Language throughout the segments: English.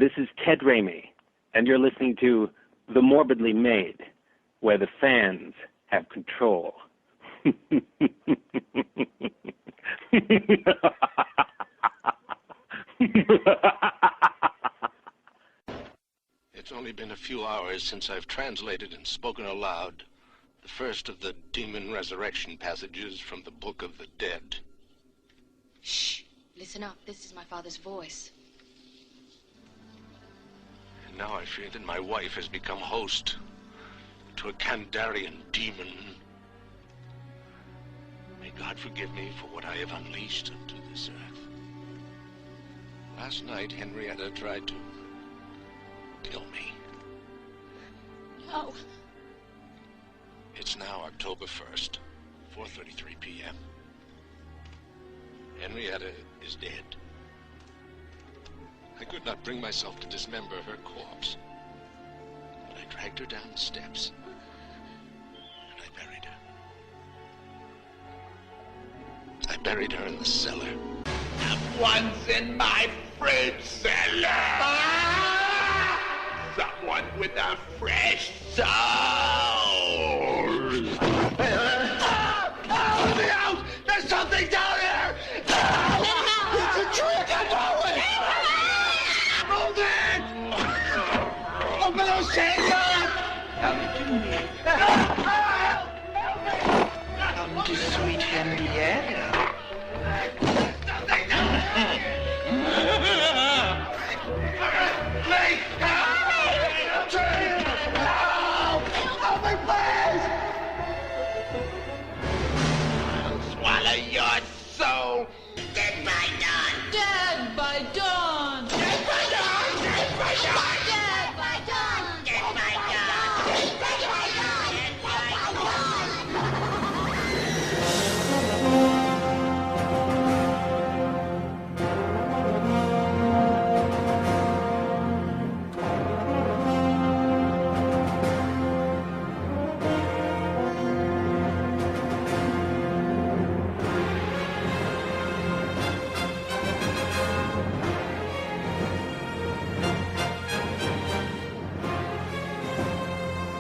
This is Ted Ramey, and you're listening to The Morbidly Made, where the fans have control. It's only been a few hours since I've translated and spoken aloud the first of the demon resurrection passages from the Book of the Dead. Shh! Listen up. This is my father's voice. And now I fear that my wife has become host to a Kandarian demon. May God forgive me for what I have unleashed onto this earth. Last night, Henrietta tried to kill me. No. It's now October 1st, 4:33 p.m. Henrietta is dead. I could not bring myself to dismember her corpse, but I dragged her down the steps, and I buried her. I buried her in the cellar. Someone's in my fruit cellar! Someone with a fresh soul! Out of the house! There's something down here! It's a trick! I know it! Move it! Open those chains up! Come to me. Come to sweet Henrietta. Something down here! Please! Help! Help me, please! I'll swallow your soul! Dead by dawn! Dead by dawn! Dead by dawn! Dead by dawn! Dead by dawn! Dead by dawn! Dead by dawn! Dead by dawn!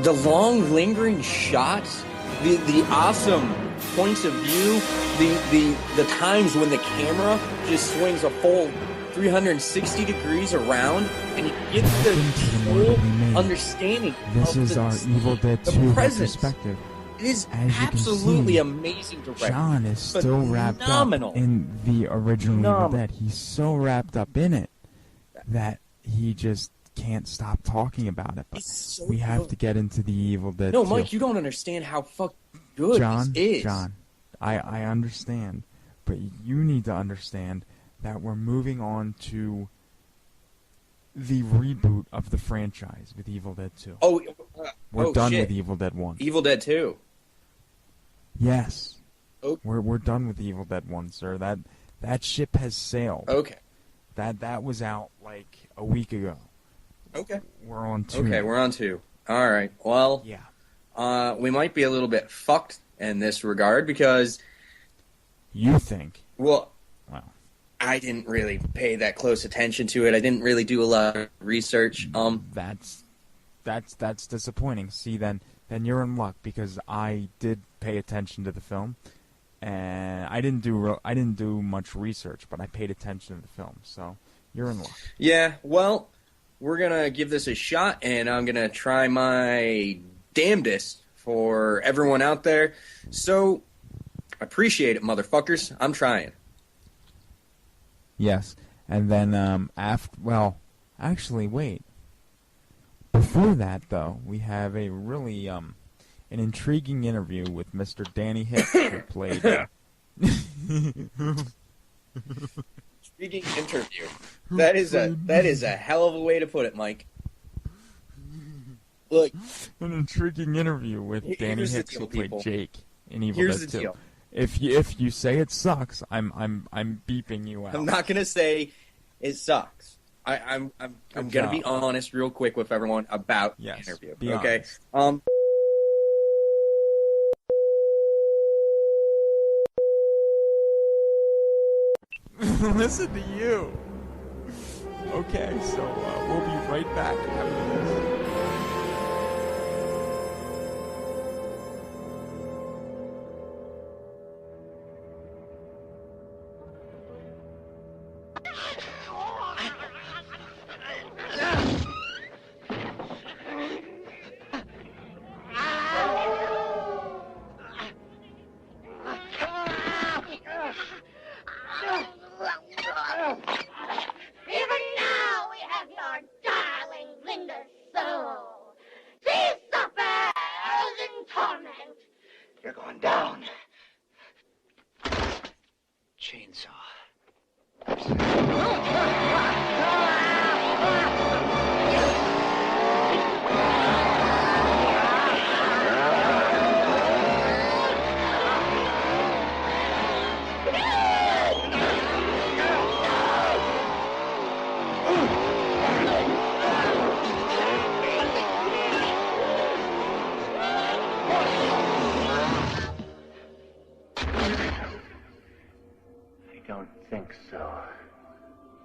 The long, lingering shots, the awesome points of view, the times when the camera just swings a full 360 degrees around, and you get the full understanding This of is our Evil Dead 2 presence. retrospective. It is As you can absolutely see, amazing direction. John is still wrapped up in the original Evil Dead. He's so wrapped up in it that he just can't stop talking about it. But so we have good. to get into the Evil Dead No, 2. Mike, you don't understand how fucking good John, this is. John, I understand, but you need to understand that we're moving on to the reboot of the franchise with Evil Dead 2. We're done shit. with Evil Dead 1. Evil Dead 2. Yes. Oh. We're done with Evil Dead 1, sir. That ship has sailed. Okay. That was out like a week ago. Okay. We're on 2. Okay, we're on 2. All right. Well, yeah. We might be a little bit fucked in this regard because you think. Well, wow. I didn't really pay that close attention to it. I didn't really do a lot of research. That's disappointing. See, then you're in luck because I did pay attention to the film, and I didn't do much research, but I paid attention to the film. So you're in luck. Yeah. Well, we're gonna give this a shot, and I'm gonna try my damnedest for everyone out there. So appreciate it, motherfuckers. I'm trying. Yes, and then actually, wait. Before that, though, we have a really an intriguing interview with Mr. Danny Hicks, who played. Intriguing interview. That is a hell of a way to put it, Mike. Look, an intriguing interview with Danny Hicks, who played Jake in Evil Dead 2. Here's the deal. If you say it sucks, I'm beeping you out. I'm not gonna say it sucks. I'm gonna be honest real quick with everyone about the interview. Be okay. Honest. Listen to you. Okay, so we'll be right back after this. You're going down. Chainsaw. I don't think so.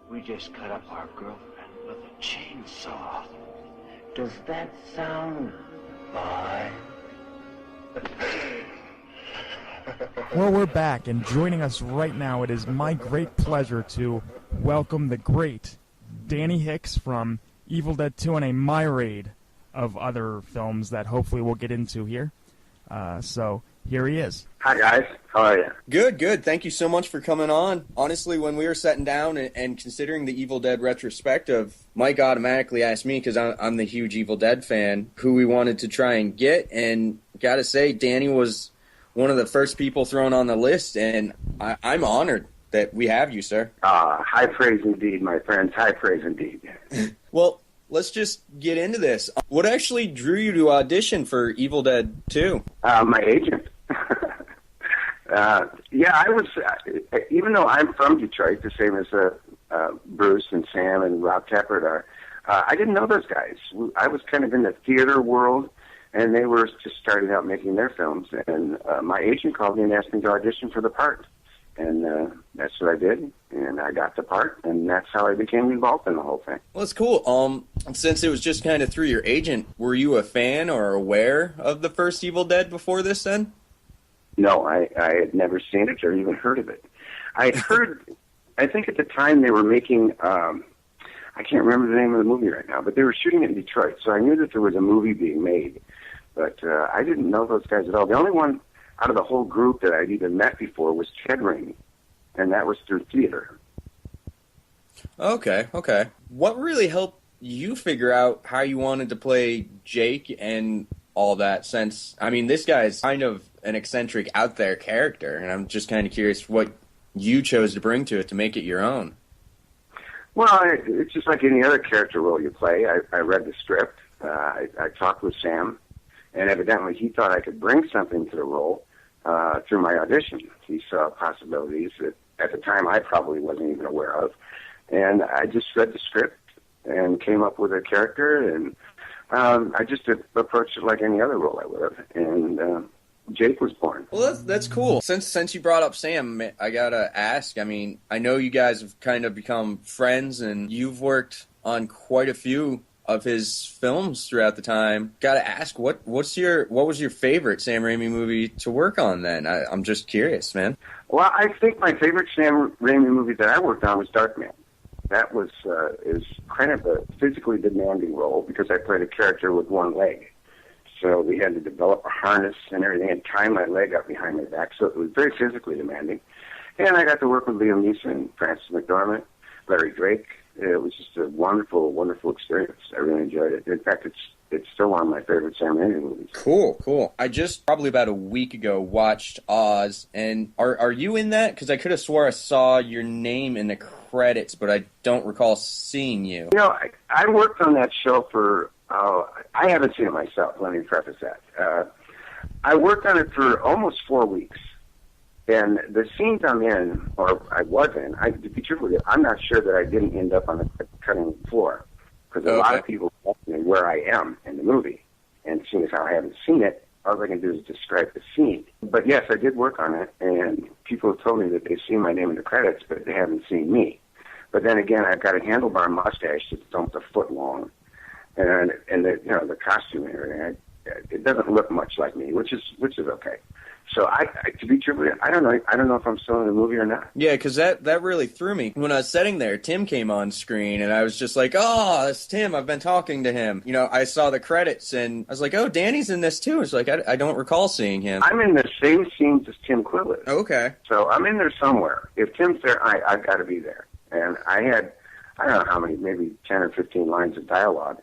We just cut up our girlfriend with a chainsaw. Does that sound fine? Well, we're back, and joining us right now, it is my great pleasure to welcome the great Danny Hicks from Evil Dead 2 and a myriad of other films that hopefully we'll get into here. So here he is. Hi, guys. How are you? Good, good. Thank you so much for coming on. Honestly, when we were sitting down and considering the Evil Dead retrospective, Mike automatically asked me, because I'm the huge Evil Dead fan, who we wanted to try and get. And got to say, Danny was one of the first people thrown on the list, and I'm honored that we have you, sir. High praise indeed, my friends. High praise indeed. Well, let's just get into this. What actually drew you to audition for Evil Dead 2? My agent. Yeah, I was, even though I'm from Detroit, the same as Bruce and Sam and Rob Tappert are, I didn't know those guys. I was kind of in the theater world, and they were just starting out making their films. And my agent called me and asked me to audition for the part. And that's what I did, and I got the part, and that's how I became involved in the whole thing. Well, it's cool. Since it was just kind of through your agent, were you a fan or aware of the first Evil Dead before this then? No, I had never seen it or even heard of it. I heard, I think at the time they were making, I can't remember the name of the movie right now, but they were shooting it in Detroit, so I knew that there was a movie being made. But I didn't know those guys at all. The only one out of the whole group that I'd even met before was Ted Raimi, and that was through theater. Okay. What really helped you figure out how you wanted to play Jake and all that, since, I mean, this guy's kind of an eccentric, out there character, and I'm just kind of curious what you chose to bring to it to make it your own. Well, it's just like any other character role you play. I read the script, I talked with Sam, and evidently he thought I could bring something to the role through my audition. He saw possibilities that at the time I probably wasn't even aware of. And I just read the script and came up with a character, and I just approached it like any other role I would have. And Jake was born. Well, that's cool. Since you brought up Sam, I gotta ask, I mean, I know you guys have kind of become friends, and you've worked on quite a few of his films throughout the time. Gotta ask, what was your favorite Sam Raimi movie to work on then? I'm just curious, man. Well, I think my favorite Sam Raimi movie that I worked on was Darkman. That was is kind of a physically demanding role because I played a character with one leg. So we had to develop a harness and everything and tie my leg up behind my back. So it was very physically demanding. And I got to work with Liam Neeson, Francis McDormand, Larry Drake. It was just a wonderful, wonderful experience. I really enjoyed it. In fact, it's still one of my favorite Sam Raimi movies. Cool. I just, probably about a week ago, watched Oz, and are you in that? Because I could have swore I saw your name in the credits, but I don't recall seeing you. You know, I worked on that show for, I haven't seen it myself, let me preface that. I worked on it for almost 4 weeks. And the scenes I'm in, or I was in, to be truthful with you, I'm not sure that I didn't end up on the cutting floor. Because a lot of people ask me where I am in the movie. And seeing as how I haven't seen it, all I can do is describe the scene. But yes, I did work on it, and people have told me that they've seen my name in the credits, but they haven't seen me. But then again, I've got a handlebar mustache that's almost a foot long, and the costume and everything. It doesn't look much like me, which is okay. So to be truthful, I don't know if I'm still in the movie or not. Yeah, because that really threw me. When I was sitting there, Tim came on screen, and I was just like, oh, that's Tim. I've been talking to him. You know, I saw the credits, and I was like, oh, Danny's in this too. It's like, I don't recall seeing him. I'm in the same scenes as Tim Quill is. Okay. So I'm in there somewhere. If Tim's there, I've got to be there. And I had, I don't know how many, maybe 10 or 15 lines of dialogue.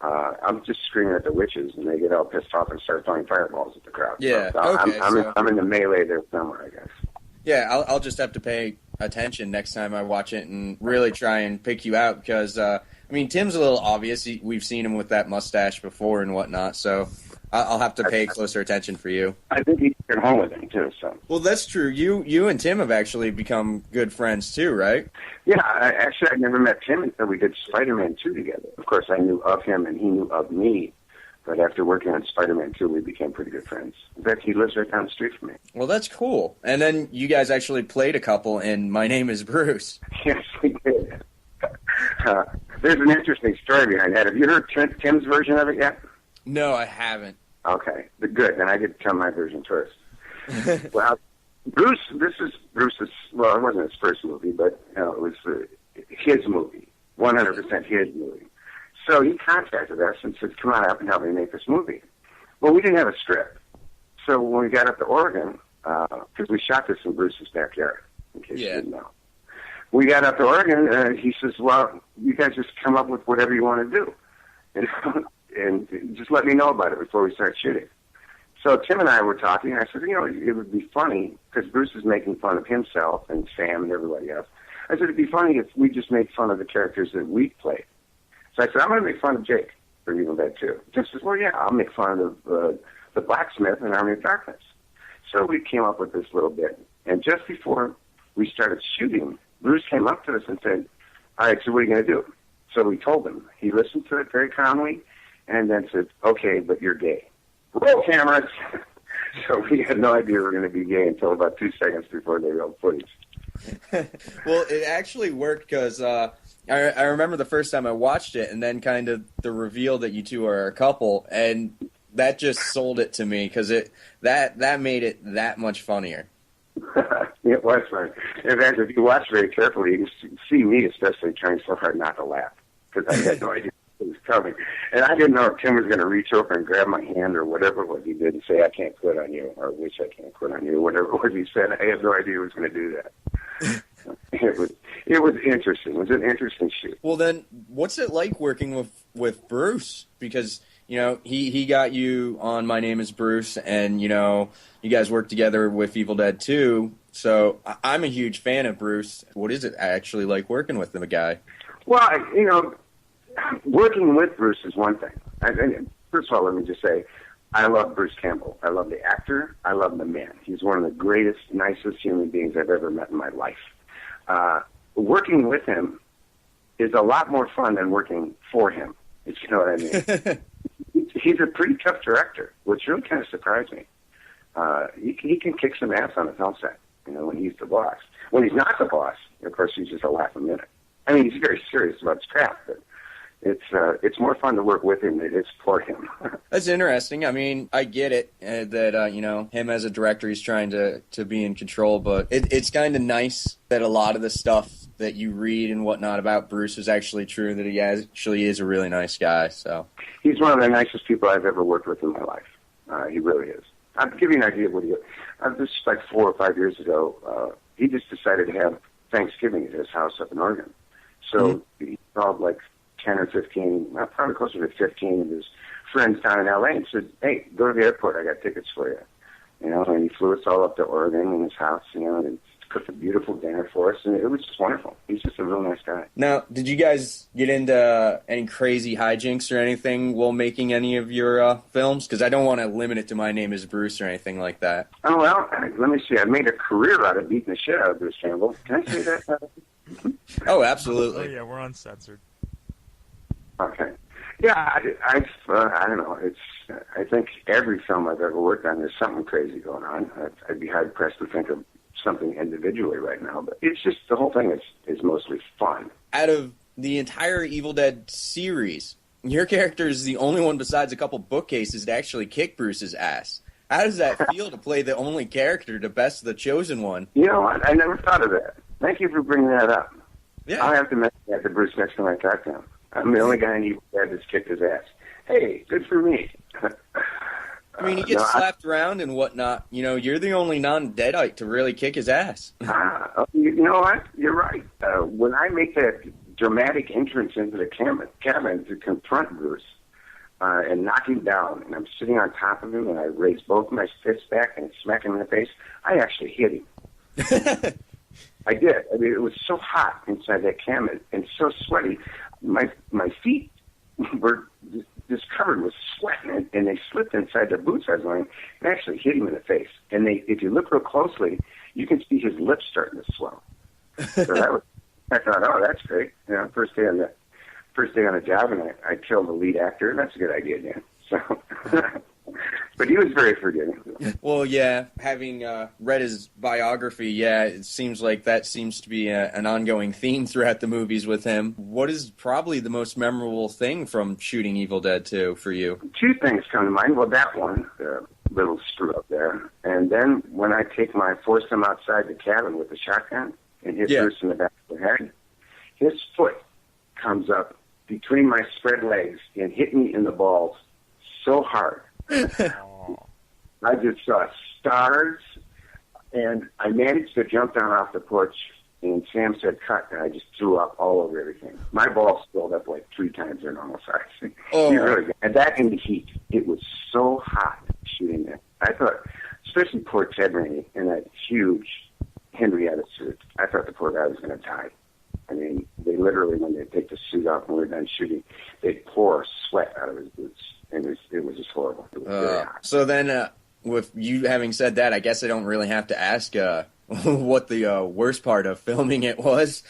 I'm just screaming at the witches, and they get all pissed off and start throwing fireballs at the crowd. Yeah, so okay. I'm in the melee there somewhere, I guess. Yeah, I'll just have to pay attention next time I watch it and really try and pick you out because, I mean, Tim's a little obvious. We've seen him with that mustache before and whatnot, so I'll have to pay closer attention for you. I think he took it home with him, too. So. Well, that's true. You and Tim have actually become good friends, too, right? Yeah, I never met Tim until we did Spider-Man 2 together. Of course, I knew of him, and he knew of me. But after working on Spider-Man 2, we became pretty good friends. In fact, he lives right down the street from me. Well, that's cool. And then you guys actually played a couple in My Name is Bruce. Yes, we did. There's an interesting story behind that. Have you heard Tim's version of it yet? No, I haven't. Okay, good. Then I get to tell my version first. Well, Bruce, this is Bruce's, well, it wasn't his first movie, but it was his movie, 100% his movie. So he contacted us and said, come on up and help me make this movie. Well, we didn't have a script. So when we got up to Oregon, because we shot this in Bruce's backyard, in case you didn't know. We got up to Oregon, he says, well, you guys just come up with whatever you want to do. And just let me know about it before we start shooting. So Tim and I were talking, and I said, it would be funny, because Bruce is making fun of himself and Sam and everybody else. I said, it'd be funny if we just made fun of the characters that we played. So I said, I'm going to make fun of Jake for Evil Dead 2. Tim says, well, yeah, I'll make fun of the blacksmith in Army of Darkness. So we came up with this little bit. And just before we started shooting, Bruce came up to us and said, all right, so what are you going to do? So we told him. He listened to it very calmly and then said, okay, but you're gay. Roll cameras! So we had no idea we were going to be gay until about 2 seconds before they rolled footage. Well, it actually worked because I remember the first time I watched it and then kind of the reveal that you two are a couple, and that just sold it to me because that made it that much funnier. It was funny. In fact, if you watch very carefully, you can see me especially trying so hard not to laugh because I had no idea what was coming. And I didn't know if Tim was going to reach over and grab my hand or whatever it was he did and say, I can't quit on you, or wish I can't quit on you, whatever it was he said. I had no idea he was going to do that. It was interesting. It was an interesting shoot. Well, then, what's it like working with Bruce? Because, he got you on My Name is Bruce, and, you guys worked together with Evil Dead 2, so I'm a huge fan of Bruce. What is it actually like working with the guy? Well, working with Bruce is one thing. First of all, let me just say, I love Bruce Campbell. I love the actor. I love the man. He's one of the greatest, nicest human beings I've ever met in my life. Working with him is a lot more fun than working for him, if you know what I mean. He's a pretty tough director, which really kind of surprised me. He can kick some ass on a film set, when he's the boss. When he's not the boss, of course, he's just a laugh a minute. I mean, he's very serious about his craft, but it's more fun to work with him than it is for him. That's interesting. I mean, I get it that him as a director, he's trying to be in control, but it's kind of nice that a lot of the stuff that you read and whatnot about Bruce is actually true. That he actually is a really nice guy. So he's one of the nicest people I've ever worked with in my life. He really is. I'll give you an idea of what he is. This is like 4 or 5 years ago. He just decided to have Thanksgiving at his house up in Oregon. So he called like 10 or 15, probably closer to 15 of his friends down in L.A. and said, hey, go to the airport. I got tickets for you. And he flew us all up to Oregon in his house, and cooked a beautiful dinner for us, and it was just wonderful. He's just a real nice guy. Now, did you guys get into any crazy hijinks or anything while making any of your films? Because I don't want to limit it to My Name is Bruce or anything like that. Oh, well, let me see. I made a career out of beating the shit out of Bruce Campbell. Can I say that? Oh, absolutely. Oh, yeah, we're uncensored. Okay. Yeah, I don't know. I think every film I've ever worked on, there's something crazy going on. I'd be hard-pressed to think of something individually right now, but it's just the whole thing is mostly fun. Out of the entire Evil Dead series, your character is the only one besides a couple bookcases to actually kick Bruce's ass. How does that feel to play the only character to best the chosen one? You know what? I never thought of that. Thank you for bringing that up. Yeah. I'll have to mention that to Bruce next time I talk to him. I'm the only guy in Evil Dead that's kicked his ass. Hey, good for me. I mean, he gets slapped around and whatnot. You know, you're the only non-Deadite to really kick his ass. You know what? You're right. When I make that dramatic entrance into the cabin to confront Bruce and knock him down, and I'm sitting on top of him, and I raise both my fists back and smack him in the face, I actually hit him. I did. I mean, it was so hot inside that cabin and so sweaty. My feet were just covered with sweat, and they slipped inside the boots I was wearing, and actually hit him in the face. And if you look real closely, you can see his lips starting to swell. So I thought, oh, that's great. You know, first day on the job, and I killed the lead actor. That's a good idea, Dan. So, but he was very forgiving. Well, yeah, having read his biography, yeah, it seems like that seems to be an ongoing theme throughout the movies with him. What is probably the most memorable thing from shooting Evil Dead 2 for you? Two things come to mind. Well, that one, the little screw up there, and then when I force him outside the cabin with the shotgun and hit Bruce in the back of the head, his foot comes up between my spread legs and hit me in the balls so hard. I just saw stars, and I managed to jump down off the porch, and Sam said cut, and I just threw up all over everything. My balls filled up like 3 times their normal size. Really, and that in the heat, it was so hot shooting that. I thought, especially poor Ted Rainey in that huge Henrietta suit, I thought the poor guy was going to die. I mean, they literally, when they take the suit off and we're done shooting, they'd pour sweat out of his boots. And it was just horrible. It was very hot. So then, with you having said that, I guess I don't really have to ask what the worst part of filming it was.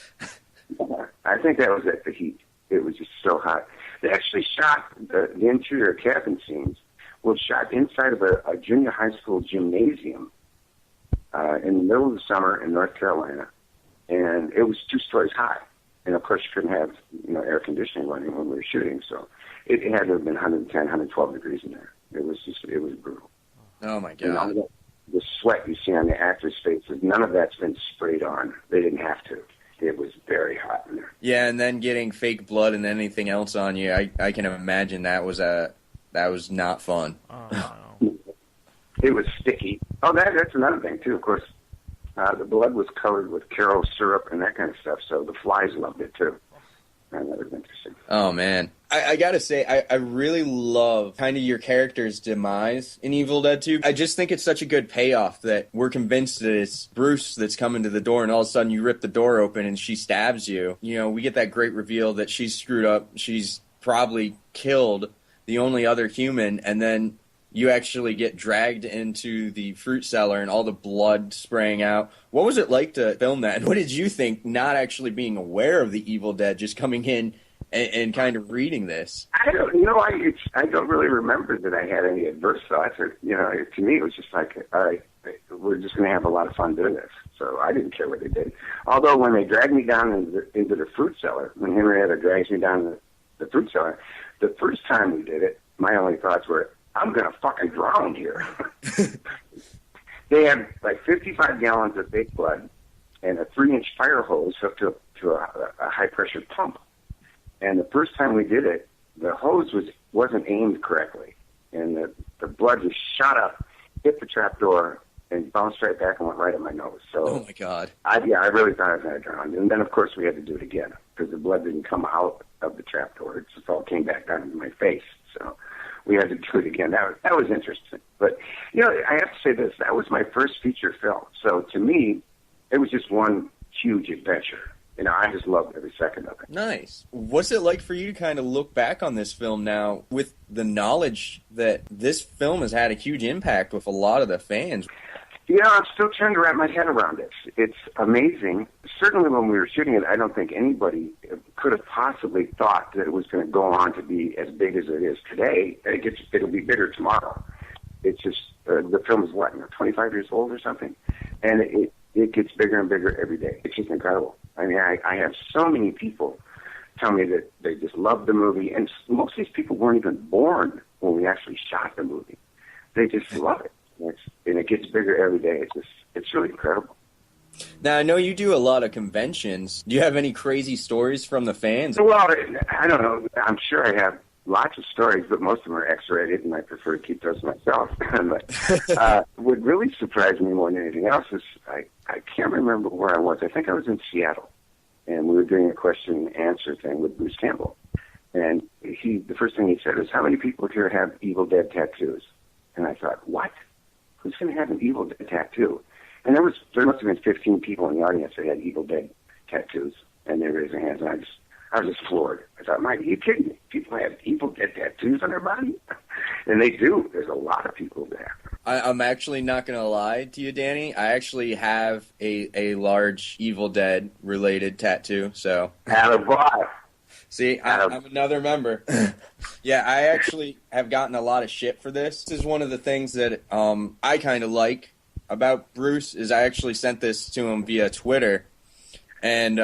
I think that was at the heat. It was just so hot. They actually shot the interior cabin scenes. Was shot inside of a junior high school gymnasium in the middle of the summer in North Carolina, and it was 2 stories high. And of course, you couldn't have air conditioning running when we were shooting, so it had to have been 110, 112 degrees in there. It was brutal. Oh my God! And all the sweat you see on the actors' faces, none of that's been sprayed on. They didn't have to. It was very hot in there. Yeah, and then getting fake blood and anything else on you, I can imagine that was not fun. It was sticky. Oh, that's another thing too. Of course, the blood was covered with Karo syrup and that kind of stuff, so the flies loved it too. And that was interesting. Oh man, I gotta say, I really love kind of your character's demise in Evil Dead 2. I just think it's such a good payoff that we're convinced that it's Bruce that's coming to the door, and all of a sudden you rip the door open and she stabs you. You know, we get that great reveal that she's screwed up. She's probably killed the only other human, and then you actually get dragged into the fruit cellar and all the blood spraying out. What was it like to film that? And what did you think, not actually being aware of the Evil Dead, just coming in and kind of reading this? I don't really remember that I had any adverse thoughts. To me, it was just like, all right, we're just going to have a lot of fun doing this. So I didn't care what they did. Although when they dragged me down into the fruit cellar, when Henrietta drags me down the fruit cellar, the first time we did it, my only thoughts were, I'm going to fucking drown here. They had like 55 gallons of fake blood and a 3-inch fire hose hooked up to a high-pressure pump. And the first time we did it, the hose wasn't aimed correctly. And the blood just shot up, hit the trap door, and bounced right back and went right in my nose. So, oh, my God. I really thought I was going to drown. And then, of course, we had to do it again because the blood didn't come out of the trap door. It just all came back down into my face. So we had to do it again. That was interesting. But, I have to say this. That was my first feature film. So to me, it was just one huge adventure. I just loved every second of it. Nice. What's it like for you to kind of look back on this film now with the knowledge that this film has had a huge impact with a lot of the fans? I'm still trying to wrap my head around it. It's amazing. Certainly when we were shooting it, I don't think anybody could have possibly thought that it was going to go on to be as big as it is today. It'll be bigger tomorrow. It's just, the film is 25 years old or something? And It gets bigger and bigger every day. It's just incredible. I mean, I have so many people tell me that they just love the movie, and most of these people weren't even born when we actually shot the movie. They just love it. And it gets bigger every day. It's really incredible. Now, I know you do a lot of conventions. Do you have any crazy stories from the fans? Well, I don't know. I'm sure I have lots of stories, but most of them are X-rated, and I prefer to keep those myself. But what really surprised me more than anything else is I can't remember where I was. I think I was in Seattle, and we were doing a question and answer thing with Bruce Campbell. And the first thing he said was, "How many people here have Evil Dead tattoos?" And I thought, what? Who's going to have an Evil Dead tattoo? And there must have been 15 people in the audience that had Evil Dead tattoos, and they raised their hands, and I was just floored. I thought, Mike, are you kidding me? People have Evil Dead tattoos on their body? And they do. There's a lot of people that have. I'm actually not going to lie to you, Danny. I actually have a large Evil Dead related tattoo, so. Attaboy. See, I'm another member. Yeah, I actually have gotten a lot of shit for this. This is one of the things that I kind of like about Bruce is I actually sent this to him via Twitter, and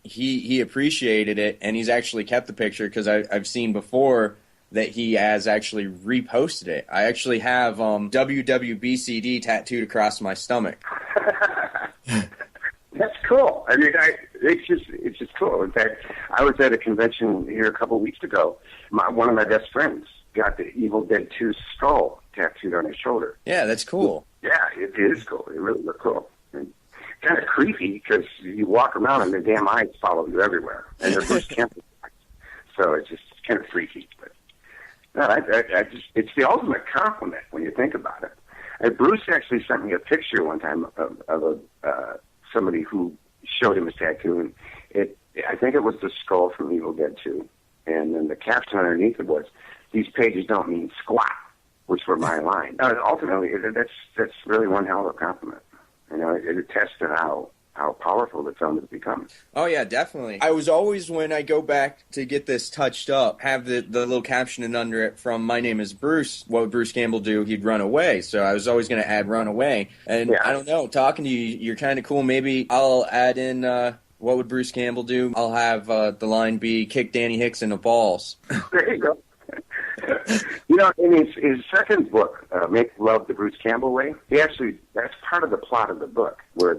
he appreciated it, and he's actually kept the picture because I've seen before that he has actually reposted it. I actually have WWBCD tattooed across my stomach. That's cool. I mean, it's just cool. In fact, I was at a convention here a couple of weeks ago. One of my best friends got the Evil Dead 2 skull tattooed on his shoulder. Yeah, that's cool. Yeah, it is cool. It really looks cool. And kind of creepy because you walk around and the damn eyes follow you everywhere, and they're Bruce Campbell eyes. So it's just kind of freaky. But no, it's the ultimate compliment when you think about it. And Bruce actually sent me a picture one time of somebody who showed him his tattoo, and I think it was the skull from Evil Dead 2. And then the caption underneath it was, "These pages don't mean squat," which were my line. Ultimately, that's really one hell of a compliment. You know, it attests to how powerful the film has become. Oh, yeah, definitely. I was always, when I go back to get this touched up, have the little caption under it from "My name is Bruce." What would Bruce Campbell do? He'd run away. So I was always going to add "run away." And yeah. I don't know, talking to you, you're kind of cool. Maybe I'll add in what would Bruce Campbell do? I'll have the line be "kick Danny Hicks in the balls." There you go. You know, in his second book, Make Love the Bruce Campbell Way, that's part of the plot of the book, where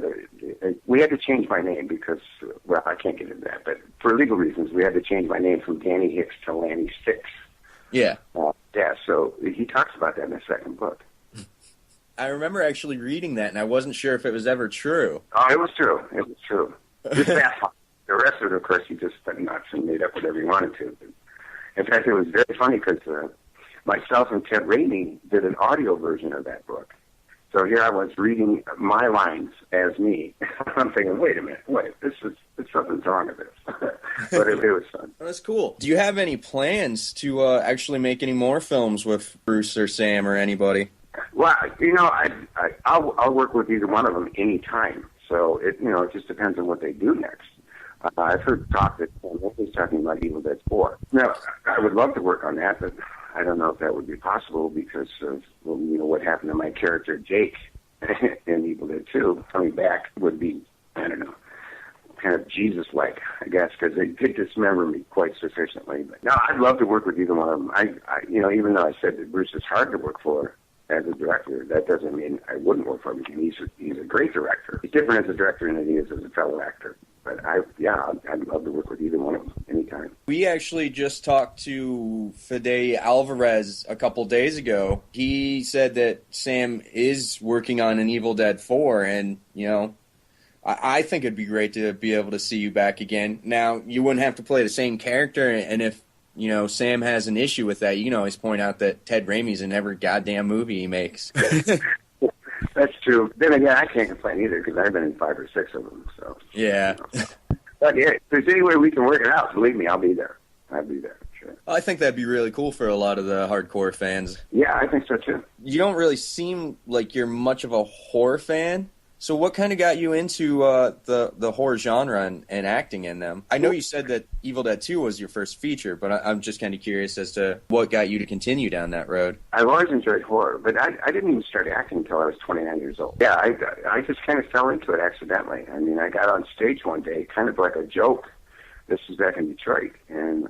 we had to change my name because, well, I can't get into that, but for legal reasons, we had to change my name from Danny Hicks to Lanny Six. Yeah. Yeah, so he talks about that in the second book. I remember actually reading that, and I wasn't sure if it was ever true. Oh, it was true. It was true. Just that part. The rest of it, of course, he just went nuts and made up whatever he wanted to. In fact, it was very funny because myself and Ted Raimi did an audio version of that book. So here I was reading my lines as me. I'm thinking, wait a minute, there's something's wrong with this. But it was fun. That's cool. Do you have any plans to actually make any more films with Bruce or Sam or anybody? Well, you know, I'll work with either one of them any time. So it just depends on what they do next. I've heard talk that he's talking about Evil Dead 4. Now, I would love to work on that, but I don't know if that would be possible because of what happened to my character Jake in Evil Dead 2. Coming back would be, I don't know, kind of Jesus-like, I guess, because they did dismember me quite sufficiently. But no, I'd love to work with either one of them. Even though I said that Bruce is hard to work for as a director, that doesn't mean I wouldn't work for him. He's a great director. He's different as a director than he is as a fellow actor. But I'd love to work with either one of them anytime. We actually just talked to Fede Alvarez a couple days ago. He said that Sam is working on an Evil Dead 4, and, I think it'd be great to be able to see you back again. Now, you wouldn't have to play the same character, and if, Sam has an issue with that, you can always point out that Ted Raimi's in every goddamn movie he makes. That's true. Then again, I can't complain either because I've been in 5 or 6 of them. So yeah. But yeah, if there's any way we can work it out, believe me, I'll be there. I'll be there. Sure. I think that'd be really cool for a lot of the hardcore fans. Yeah, I think so too. You don't really seem like you're much of a horror fan, So what kind of got you into the horror genre and acting in them? I know you said that Evil Dead 2 was your first feature, but I'm just kind of curious as to what got you to continue down that road. I've always enjoyed horror, but I didn't even start acting until I was 29 years old. Yeah, I just kind of fell into it accidentally. I mean, I got on stage one day, kind of like a joke. This was back in Detroit, and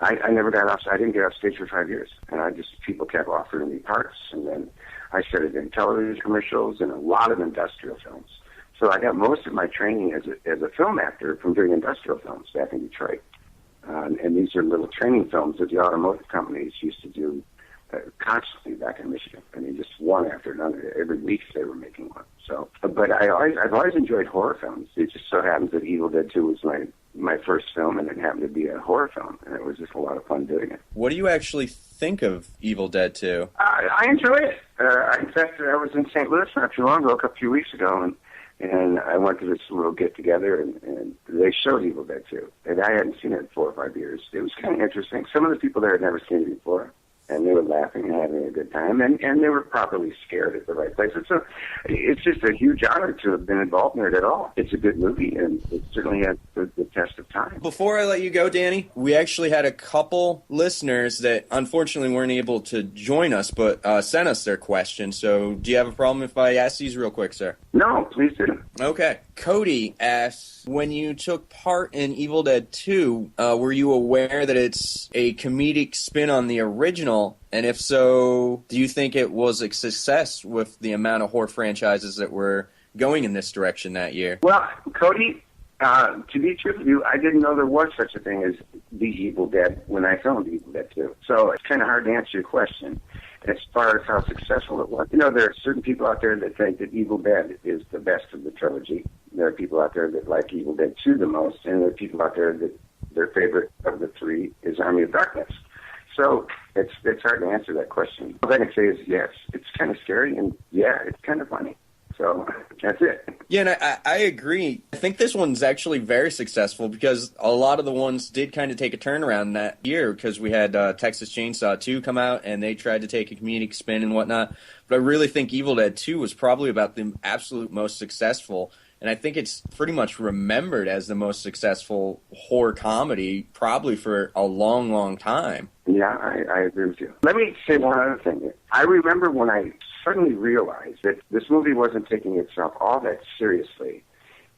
I never got off. I didn't get off stage for 5 years, and people kept offering me parts, and then I started doing television commercials and a lot of industrial films. So I got most of my training as a film actor from doing industrial films back in Detroit. And these are little training films that the automotive companies used to do constantly back in Michigan. I mean, just one after another. Every week they were making one. So, but I've always enjoyed horror films. It just so happens that Evil Dead 2 was my first film, and it happened to be a horror film, and it was just a lot of fun doing it. What do you actually think of Evil Dead 2? I enjoy it. In fact, I was in St. Louis not too long ago, a few weeks ago, and I went to this little get-together, and they showed Evil Dead 2. And I hadn't seen it in 4 or 5 years. It was kind of interesting. Some of the people there had never seen it before, and they were laughing and having a good time, and they were properly scared at the right places. So it's just a huge honor to have been involved in it at all. It's a good movie, and it certainly has the test of time. Before I let you go, Danny, we actually had a couple listeners that unfortunately weren't able to join us, but sent us their questions. So do you have a problem if I ask these real quick, sir? No, please do. Okay. Cody asks, when you took part in Evil Dead 2, were you aware that it's a comedic spin on the original? And if so, do you think it was a success with the amount of horror franchises that were going in this direction that year? Well, Cody, to be truthful with you, I didn't know there was such a thing as The Evil Dead when I filmed Evil Dead 2. So it's kind of hard to answer your question as far as how successful it was. You know, there are certain people out there that think that Evil Dead is the best of the trilogy. There are people out there that like Evil Dead 2 the most, and there are people out there that their favorite of the three is Army of Darkness. So it's hard to answer that question. All I can say is yes, it's kind of scary, and yeah, it's kind of funny. So that's it. Yeah, and I agree. I think this one's actually very successful because a lot of the ones did kind of take a turnaround that year because we had Texas Chainsaw 2 come out, and they tried to take a comedic spin and whatnot. But I really think Evil Dead 2 was probably about the absolute most successful. And I think it's pretty much remembered as the most successful horror comedy probably for a long, long time. Yeah, I agree with you. Let me say one other thing. I remember when I suddenly realized that this movie wasn't taking itself all that seriously.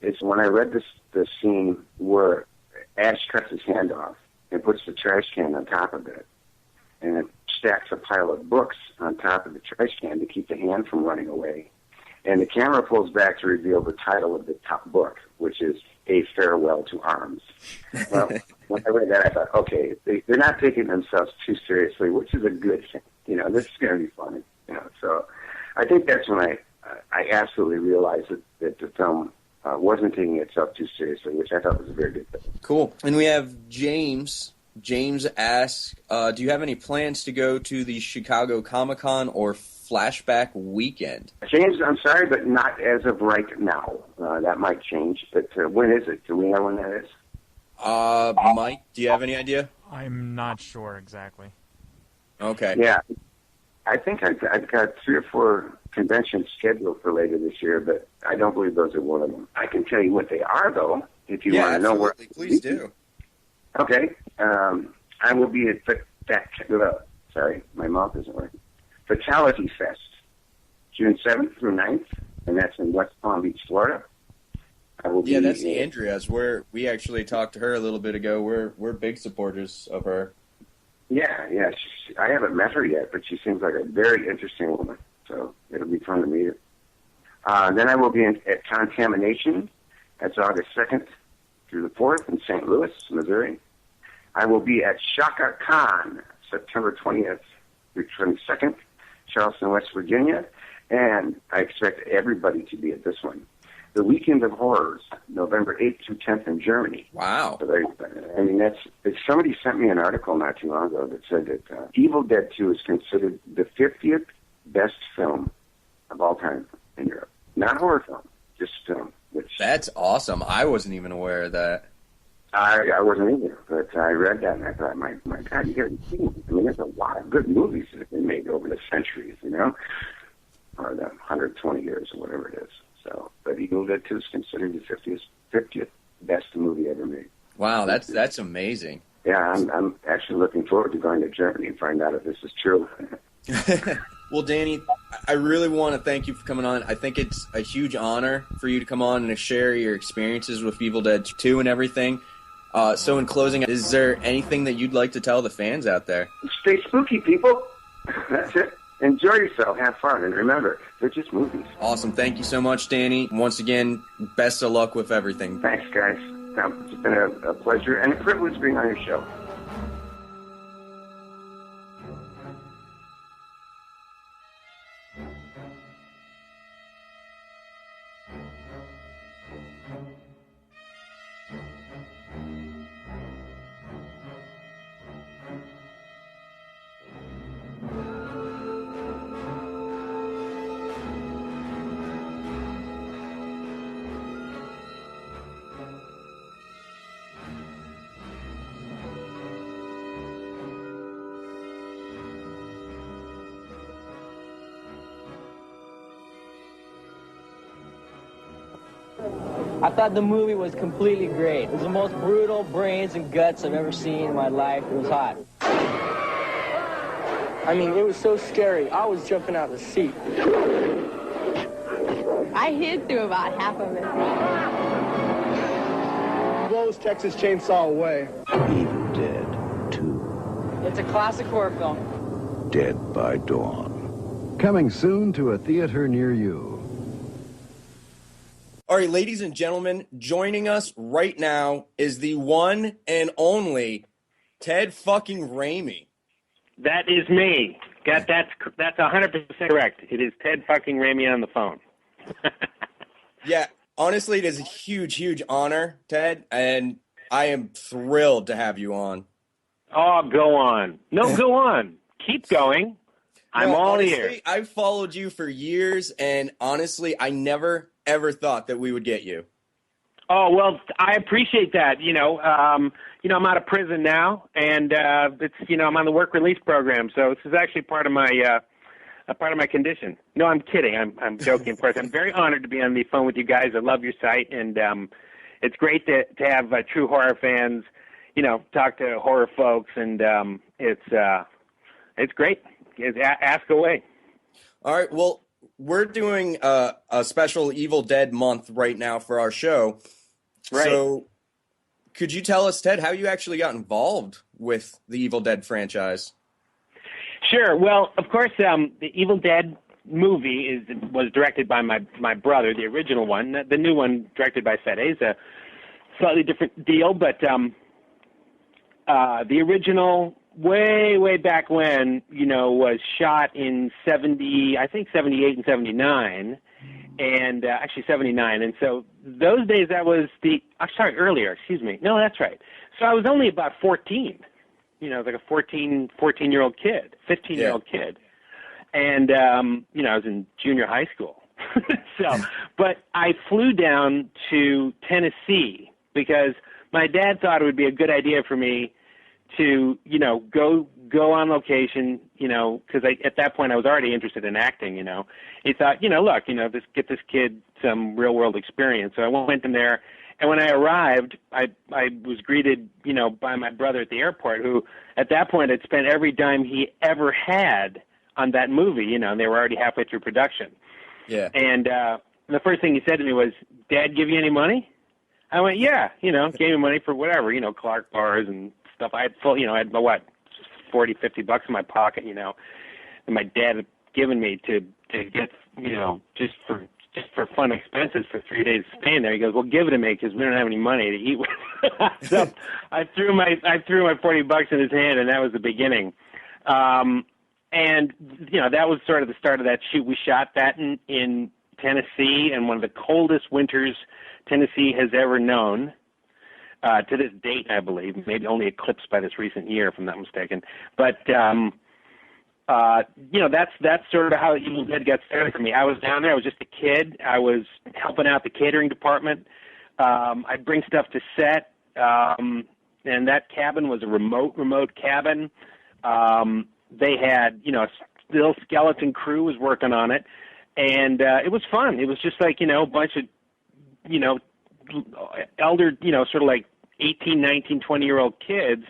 It's when I read the scene where Ash cuts his hand off and puts the trash can on top of it, and it stacks a pile of books on top of the trash can to keep the hand from running away. And the camera pulls back to reveal the title of the top book, which is A Farewell to Arms. Well, when I read that, I thought, okay, they're not taking themselves too seriously, which is a good thing. You know, this is going to be funny. You know, so I think that's when I absolutely realized that the film wasn't taking itself too seriously, which I thought was a very good thing. Cool. And we have James. James asks, do you have any plans to go to the Chicago Comic-Con or Flashback Weekend? James, I'm sorry, but not as of right now. That might change, but when is it? Do we know when that is? Mike, do you have any idea? I'm not sure exactly. Okay. Yeah. I think I've got 3 or 4 conventions scheduled for later this year, but I don't believe those are one of them. I can tell you what they are, though, if you want to know where. Please do. Okay. I will be at sorry, my mouth isn't working. Fatality Fest, June 7th through 9th, and that's in West Palm Beach, Florida. That's Andrea's. We actually talked to her a little bit ago. We're big supporters of her. Yeah. I haven't met her yet, but she seems like a very interesting woman, so it'll be fun to meet her. Then I will be at Contamination. That's August 2nd through the 4th in St. Louis, Missouri. I will be at Shaka Khan, September 20th through 22nd, Charleston, West Virginia, and I expect everybody to be at this one. The Weekend of Horrors, November 8th through 10th in Germany. Wow. So somebody sent me an article not too long ago that said that Evil Dead 2 is considered the 50th best film of all time in Europe. Not horror film, just film. That's awesome. I wasn't even aware of that. I wasn't either, but I read that and I thought, my God, you haven't seen it. I mean, there's a lot of good movies that have been made over the centuries, you know, or the 120 years or whatever it is. So, but Evil Dead 2 is considered the 50th best movie ever made. Wow, that's amazing. Yeah, I'm actually looking forward to going to Germany and find out if this is true. Well, Danny, I really want to thank you for coming on. I think it's a huge honor for you to come on and to share your experiences with Evil Dead 2 and everything. So in closing, is there anything that you'd like to tell the fans out there? Stay spooky, people. That's it. Enjoy yourself, have fun, and remember, they're just movies. Awesome. Thank you so much, Danny. Once again, best of luck with everything. Thanks, guys. It's been a pleasure and a privilege being on your show. I thought the movie was completely great. It was the most brutal brains and guts I've ever seen in my life. It was hot. I mean, it was so scary. I was jumping out of the seat. I hid through about half of it. Blows Texas Chainsaw away. Evil Dead 2. It's a classic horror film. Dead by Dawn. Coming soon to a theater near you. All right, ladies and gentlemen, joining us right now is the one and only Ted fucking Raimi. That is me. That's 100% correct. It is Ted fucking Raimi on the phone. Yeah, honestly, it is a huge, huge honor, Ted, and I am thrilled to have you on. Oh, go on. No, go on. Keep going. I'm all ears. I've followed you for years, and honestly, I never, ever thought that we would get you. Oh, well, I appreciate that. I'm out of prison now, and I'm on the work release program, so this is actually part of my condition. No, I'm kidding. I'm joking, of course. I'm very honored to be on the phone with you guys. I love your site, and it's great to have true horror fans, talk to horror folks, and it's great. Ask away. All right. Well, we're doing a special Evil Dead month right now for our show. Right. So could you tell us, Ted, how you actually got involved with the Evil Dead franchise? Sure. Well, of course, the Evil Dead movie was directed by my brother, the original one. The new one, directed by Fede, is a slightly different deal, but the original, way back when, was shot in 78 and 79, and actually 79. And so those days earlier, excuse me. No, that's right. So I was only about 14, like a 14-year-old kid, 15-year-old kid. And, I was in junior high school. But I flew down to Tennessee because my dad thought it would be a good idea for me to, go on location, because at that point I was already interested in acting, He thought, look, get this kid some real world experience. So I went in there, and when I arrived, I was greeted, by my brother at the airport, who at that point had spent every dime he ever had on that movie, and they were already halfway through production. Yeah. And the first thing he said to me was, "Dad give you any money?" I went, "Yeah," gave me money for whatever, Clark bars and stuff. I had I had $40, $50 in my pocket, and my dad had given me to get, just for fun expenses for 3 days staying there. He goes, "Well, give it to me because we don't have any money to eat with." So I threw my $40 in his hand, and that was the beginning. And that was sort of the start of that shoot. We shot that in Tennessee, and one of the coldest winters Tennessee has ever known. To this date, I believe, maybe only eclipsed by this recent year, if I'm not mistaken. But, that's sort of how Evil Dead got started for me. I was down there. I was just a kid. I was helping out the catering department. I'd bring stuff to set, and that cabin was a remote cabin. They had, a little skeleton crew was working on it. And it was fun. It was just like, a bunch of, elder, sort of like 18, 19, 20-year-old kids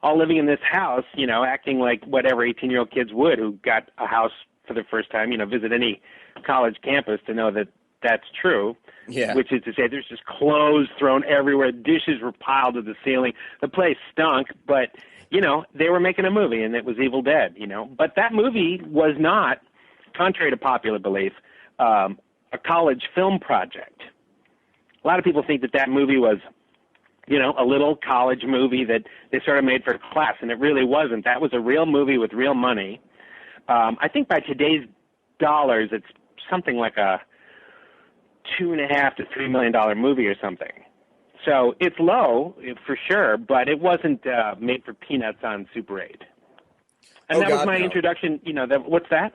all living in this house, acting like whatever 18-year-old kids would who got a house for the first time, visit any college campus to know that that's true. Yeah. Which is to say there's just clothes thrown everywhere. Dishes were piled to the ceiling. The place stunk, but, they were making a movie, and it was Evil Dead, But that movie was not, contrary to popular belief, a college film project. A lot of people think that movie was, a little college movie that they sort of made for class, and it really wasn't. That was a real movie with real money. I think by today's dollars, it's something like a $2.5 to $3 million movie or something. So it's low for sure, but it wasn't made for peanuts on Super 8. And that was my introduction. What's that?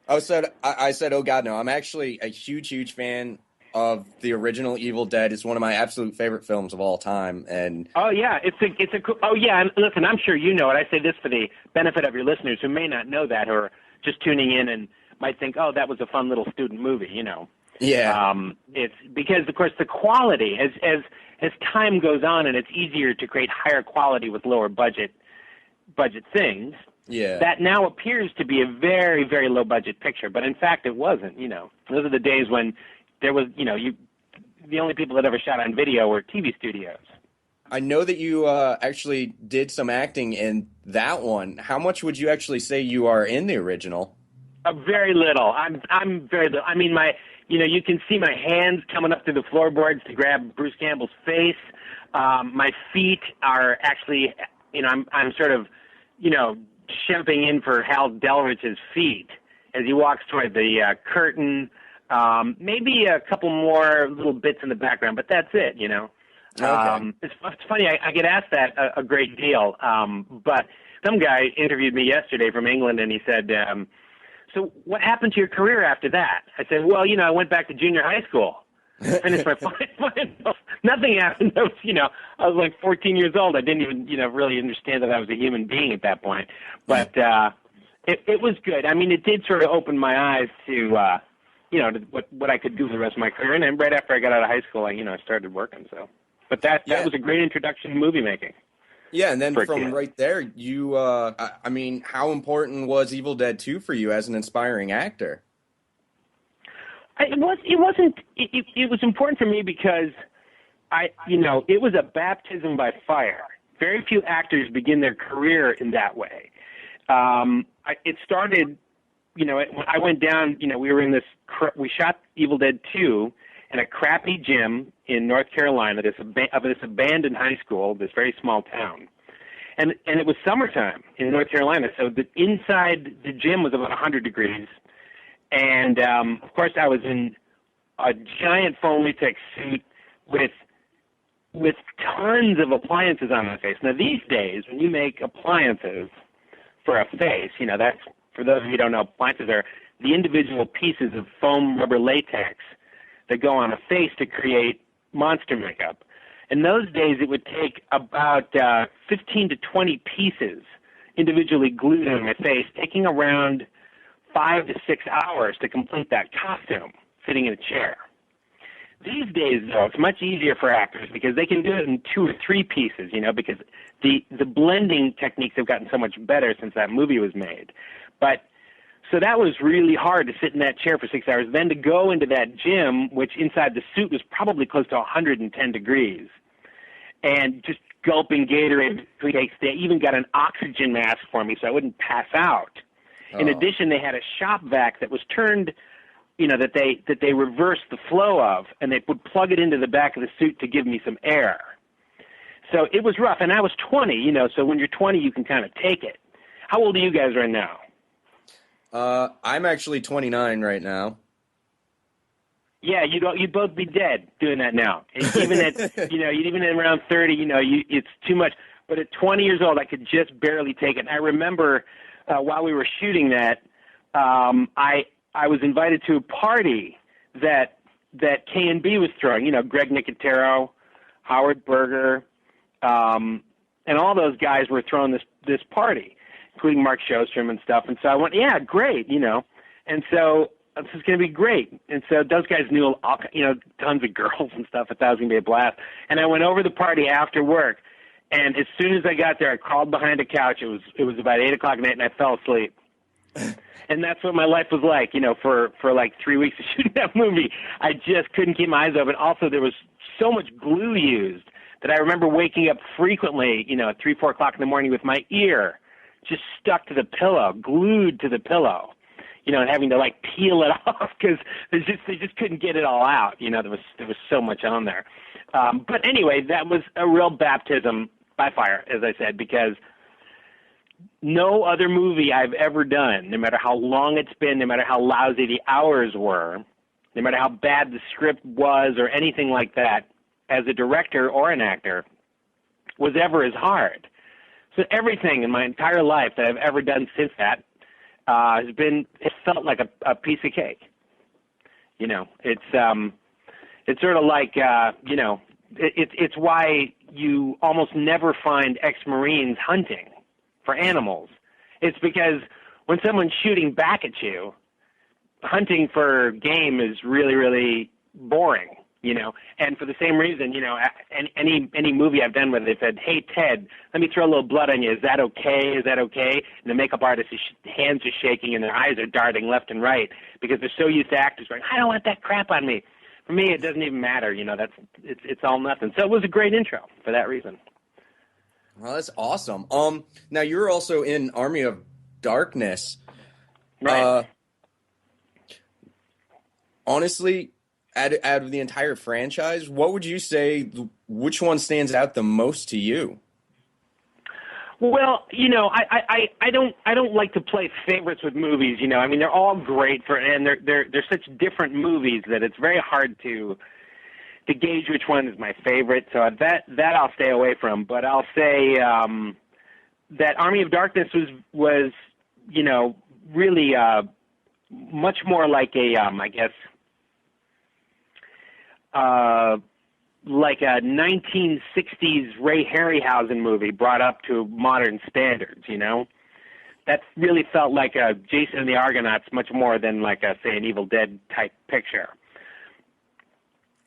I said, oh God, no. I'm actually a huge, huge fan of the original Evil Dead. It's one of my absolute favorite films of all time. And oh yeah, it's a cool. Oh yeah, and listen, I'm sure you know it. I say this for the benefit of your listeners who may not know that, or just tuning in and might think, oh, that was a fun little student movie. Yeah. It's because, of course, the quality as time goes on, and it's easier to create higher quality with lower budget things. Yeah. That now appears to be a very, very low budget picture, but in fact it wasn't. Those are the days when there was, the only people that ever shot on video were TV studios. I know that you actually did some acting in that one. How much would you actually say you are in the original? Very little. I'm very little. I mean, you can see my hands coming up through the floorboards to grab Bruce Campbell's face. My feet are actually, I'm sort of, jumping in for Hal Delrich's feet as he walks toward the curtain. Maybe a couple more little bits in the background, but that's it, Okay. It's funny, I get asked that a great deal, but some guy interviewed me yesterday from England, and he said, so what happened to your career after that? I said, well, I went back to junior high school, finished my finals. Nothing happened. I was like 14 years old. I didn't even, really understand that I was a human being at that point. But it was good. I mean, it did sort of open my eyes to, to what I could do for the rest of my career. And then right after I got out of high school, I started working. So, but that was a great introduction to movie making. Yeah, and then from right there, you, I mean, how important was Evil Dead 2 for you as an inspiring actor? It was important for me because it was a baptism by fire. Very few actors begin their career in that way. It started, I went down, we were in we shot Evil Dead 2 in a crappy gym in North Carolina, this abandoned high school, this very small town. And it was summertime in North Carolina, so inside the gym was about 100 degrees. And, of course, I was in a giant foam latex suit with tons of appliances on my face. Now, these days, when you make appliances for a face, that's, for those of you who don't know, appliances are the individual pieces of foam rubber latex that go on a face to create monster makeup. In those days, it would take about 15 to 20 pieces individually glued on my face, taking around 5 to 6 hours to complete that costume, sitting in a chair. These days, though, it's much easier for actors because they can do it in 2 or 3 pieces, because the blending techniques have gotten so much better since that movie was made. But so that was really hard to sit in that chair for 6 hours, then to go into that gym, which inside the suit was probably close to 110 degrees, and just gulping Gatorade between takes. They even got an oxygen mask for me so I wouldn't pass out. Oh. In addition, they had a shop vac that was turned, that they reversed the flow of, and they would plug it into the back of the suit to give me some air. So it was rough, and I was 20, so when you're 20, you can kind of take it. How old are you guys right now? I'm actually 29 right now. Yeah, you'd both be dead doing that now. Even at, even at around 30, it's too much. But at 20 years old, I could just barely take it. And I remember while we were shooting that, I was invited to a party that K&B was throwing. Greg Nicotero, Howard Berger, and all those guys were throwing this party, including Mark Sjostrom and stuff. And so I went, yeah, great, And so this is going to be great. And so those guys knew all, tons of girls and stuff. I thought it was going to be a blast. And I went over the party after work, and as soon as I got there, I crawled behind a couch. It was about 8 o'clock at night, and I fell asleep. And that's what my life was like, for like 3 weeks of shooting that movie. I just couldn't keep my eyes open. Also, there was so much glue used that I remember waking up frequently, at 3, 4 o'clock in the morning with my ear just stuck to the pillow, glued to the pillow, and having to like peel it off because they just couldn't get it all out. There was so much on there. But anyway, that was a real baptism by fire, as I said, because no other movie I've ever done, no matter how long it's been, no matter how lousy the hours were, no matter how bad the script was or anything like that, as a director or an actor, was ever as hard. So everything in my entire life that I've ever done since that it felt like a piece of cake. It's sort of like, it's why you almost never find ex-Marines hunting for animals. It's because when someone's shooting back at you, hunting for game is really, really boring, and for the same reason, any movie I've done where they said, "Hey, Ted, let me throw a little blood on you. Is that okay? Is that okay?" And the makeup artist's hands are shaking and their eyes are darting left and right because they're so used to actors going, "I don't want that crap on me." For me, it doesn't even matter. It's all nothing. So it was a great intro for that reason. Well, that's awesome. Now you're also in Army of Darkness. Right. Honestly, out of the entire franchise, what would you say, which one stands out the most to you? Well, I don't like to play favorites with movies. I mean, they're all great and they're such different movies that it's very hard to gauge which one is my favorite. So that I'll stay away from. But I'll say that Army of Darkness was really much more like a I guess. Like a 1960s Ray Harryhausen movie brought up to modern standards, That really felt like a Jason and the Argonauts much more than like say, an Evil Dead type picture.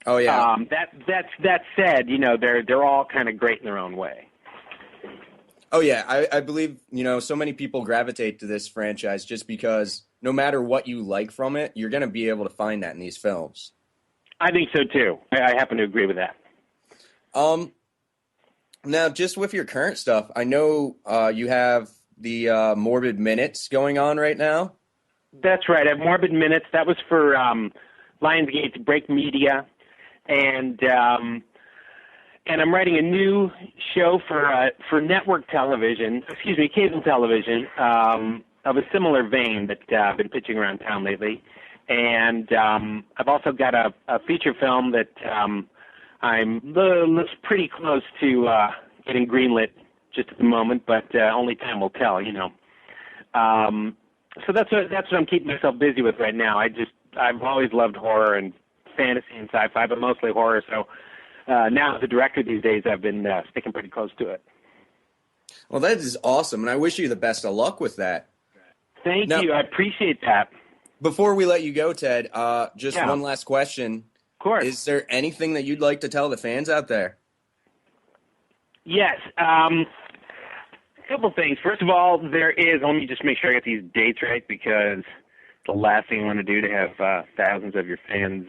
Oh, yeah. That said, they're all kind of great in their own way. Oh, yeah. I believe, so many people gravitate to this franchise just because no matter what you like from it, you're going to be able to find that in these films. I think so, too. I happen to agree with that. Now, just with your current stuff, I know you have the Morbid Minutes going on right now. That's right. I have Morbid Minutes. That was for Lionsgate's Break Media. And I'm writing a new show for network television, cable television, of a similar vein that I've been pitching around town lately. And I've also got a feature film that I'm pretty close to getting greenlit just at the moment, but only time will tell, So that's what I'm keeping myself busy with right now. I've always loved horror and fantasy and sci-fi, but mostly horror. So now as a director these days, I've been sticking pretty close to it. Well, that is awesome, and I wish you the best of luck with that. Thank you. I appreciate that. Before we let you go, Ted, just one last question. Of course. Is there anything that you'd like to tell the fans out there? Yes. A couple things. First of all, let me just make sure I get these dates right, because the last thing I want to do to have thousands of your fans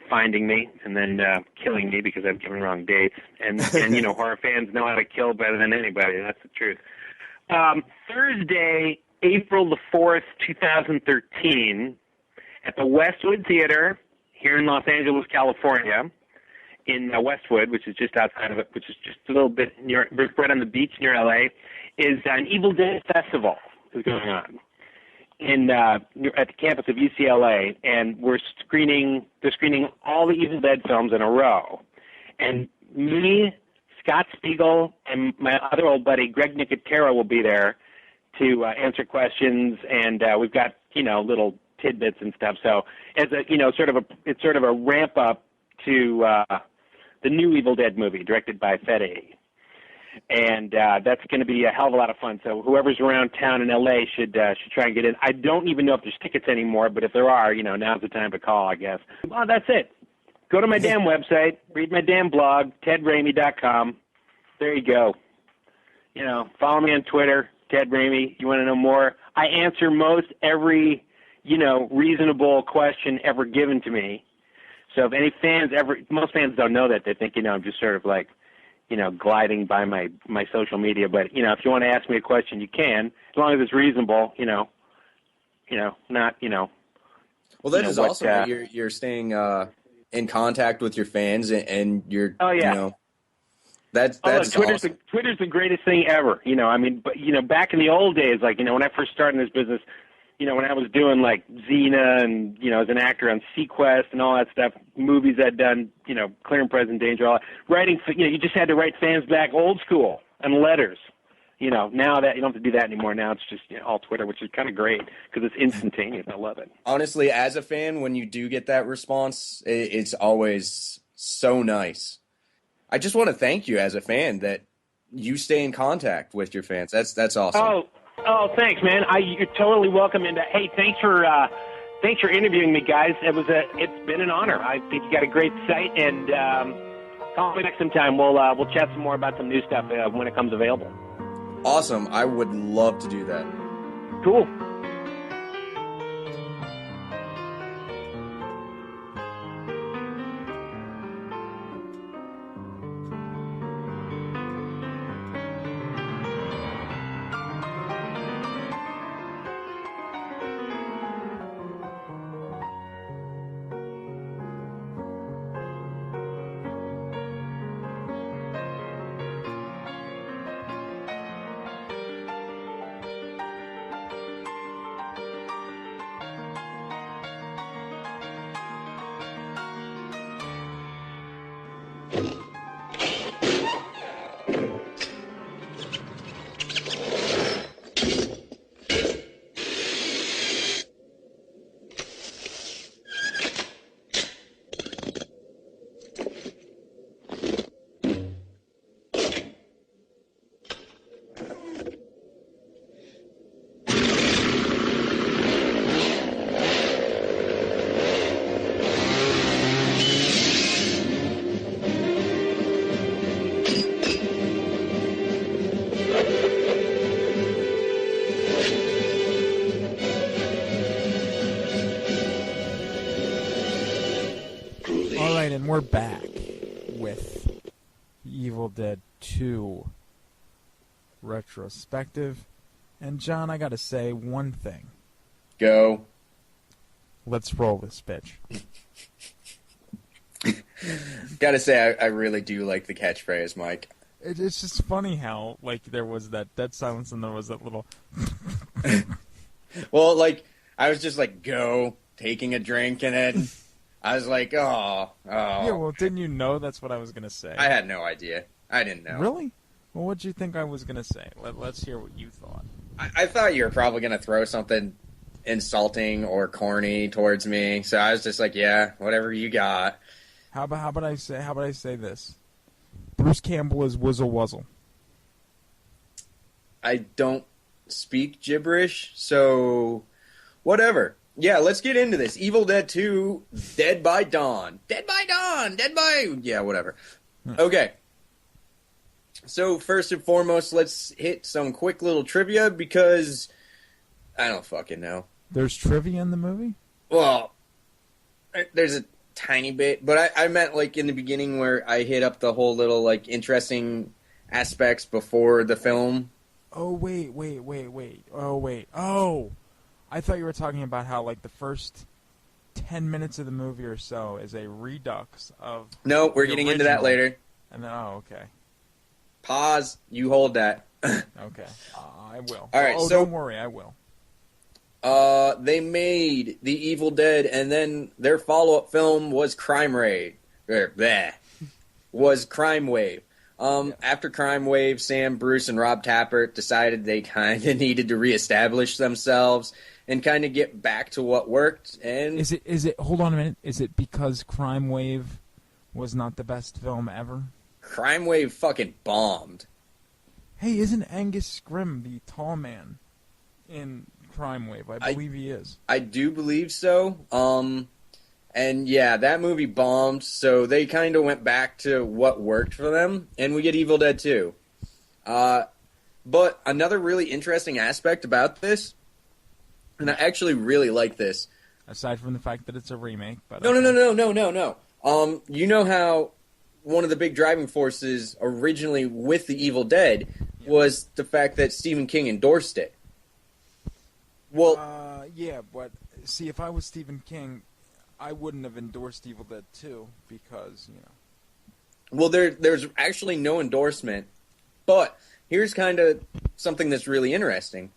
finding me and then killing me because I've given wrong dates. And horror fans know how to kill better than anybody. That's the truth. Thursday, April the 4th, 2013, at the Westwood Theater here in Los Angeles, California, in Westwood, which is just outside of it, which is just a little bit near, right on the beach near LA, is an Evil Dead festival is going on at the campus of UCLA, and they're screening all the Evil Dead films in a row. And me, Scott Spiegel, and my other old buddy, Greg Nicotero, will be there to answer questions, and we've got, little tidbits and stuff. So as it's sort of a ramp up to the new Evil Dead movie directed by Fede. and that's going to be a hell of a lot of fun. So whoever's around town in LA should try and get in. I don't even know if there's tickets anymore, but if there are, now's the time to call, I guess. Well, that's it. Go to my damn website, read my damn blog, tedramey.com. There you go. Follow me on Twitter, Ted Ramey. You want to know more? I answer most every, reasonable question ever given to me. So if any fans most fans don't know that. They think, I'm just sort of like, gliding by my social media. But, if you want to ask me a question, you can, as long as it's reasonable, not. Well, that is awesome that you're staying in contact with your fans and you're, that's Twitter's awesome. Twitter's the greatest thing ever. But back in the old days, like, when I first started in this business, when I was doing like Xena and, as an actor on Sequest and all that stuff, movies I'd done, Clear and Present Danger, all that, writing, you just had to write fans back old school and letters. Now that you don't have to do that anymore. Now it's just all Twitter, which is kind of great because it's instantaneous. I love it. Honestly, as a fan, when you do get that response, it's always so nice. I just want to thank you as a fan that you stay in contact with your fans. That's awesome. Oh, thanks, man. You're totally welcome. And hey, thanks for interviewing me, guys. It's been an honor. I think you got a great site, and call me next time. We'll chat some more about some new stuff when it comes available. Awesome. I would love to do that. Cool. And we're back with Evil Dead 2 retrospective. And John, I gotta say one thing. Go. Let's roll this bitch. Gotta say, I really do like the catchphrase, Mike. It's just funny how, like, there was that dead silence and there was that little... Well, like, I was just like, go, taking a drink, and then... I was like, oh. Yeah, well, didn't you know that's what I was going to say? I had no idea. I didn't know. Really? Well, what did you think I was going to say? Let's hear what you thought. I thought you were probably going to throw something insulting or corny towards me, so I was just like, yeah, whatever you got. How about I say this? Bruce Campbell is Wuzzle Wuzzle. I don't speak gibberish, so whatever. Yeah, let's get into this. Evil Dead 2, Dead by Dawn. Dead by Dawn! Dead by... Yeah, whatever. Okay. So, first and foremost, let's hit some quick little trivia, because I don't fucking know. There's trivia in the movie? Well, there's a tiny bit, but I meant, like, in the beginning where I hit up the whole little, like, interesting aspects before the film. Oh, wait. Oh! I thought you were talking about how, like, the first 10 minutes of the movie or so is a redux of... No, we're getting into that later. And then, okay. Pause. You hold that. Okay. I will. All right, so don't worry, I will. They made The Evil Dead, and then their follow-up film was Crime Wave. After Crime Wave, Sam, Bruce, and Rob Tappert decided they kind of needed to reestablish themselves and kind of get back to what worked. And is it? Hold on a minute. Is it because Crime Wave was not the best film ever? Crime Wave fucking bombed. Hey, isn't Angus Scrimm the tall man in Crime Wave? I believe he is. I do believe so. And yeah, that movie bombed, so they kind of went back to what worked for them, and we get Evil Dead 2. But another really interesting aspect about this, and I actually really like this. Aside from the fact that it's a remake. But No. You know how one of the big driving forces originally with the Evil Dead was the fact that Stephen King endorsed it. Well, yeah, but see, if I was Stephen King, I wouldn't have endorsed Evil Dead 2 because, Well, there's actually no endorsement, but here's kind of something that's really interesting.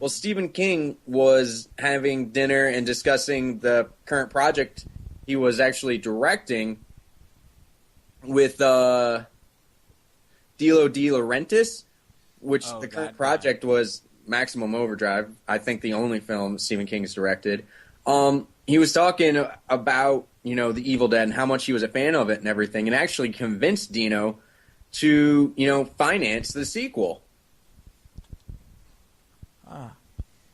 Well, Stephen King was having dinner and discussing the current project he was actually directing with Dilo De Laurentiis, which the current project was Maximum Overdrive, I think the only film Stephen King has directed. He was talking about, the Evil Dead and how much he was a fan of it and everything, and actually convinced Dino to, finance the sequel.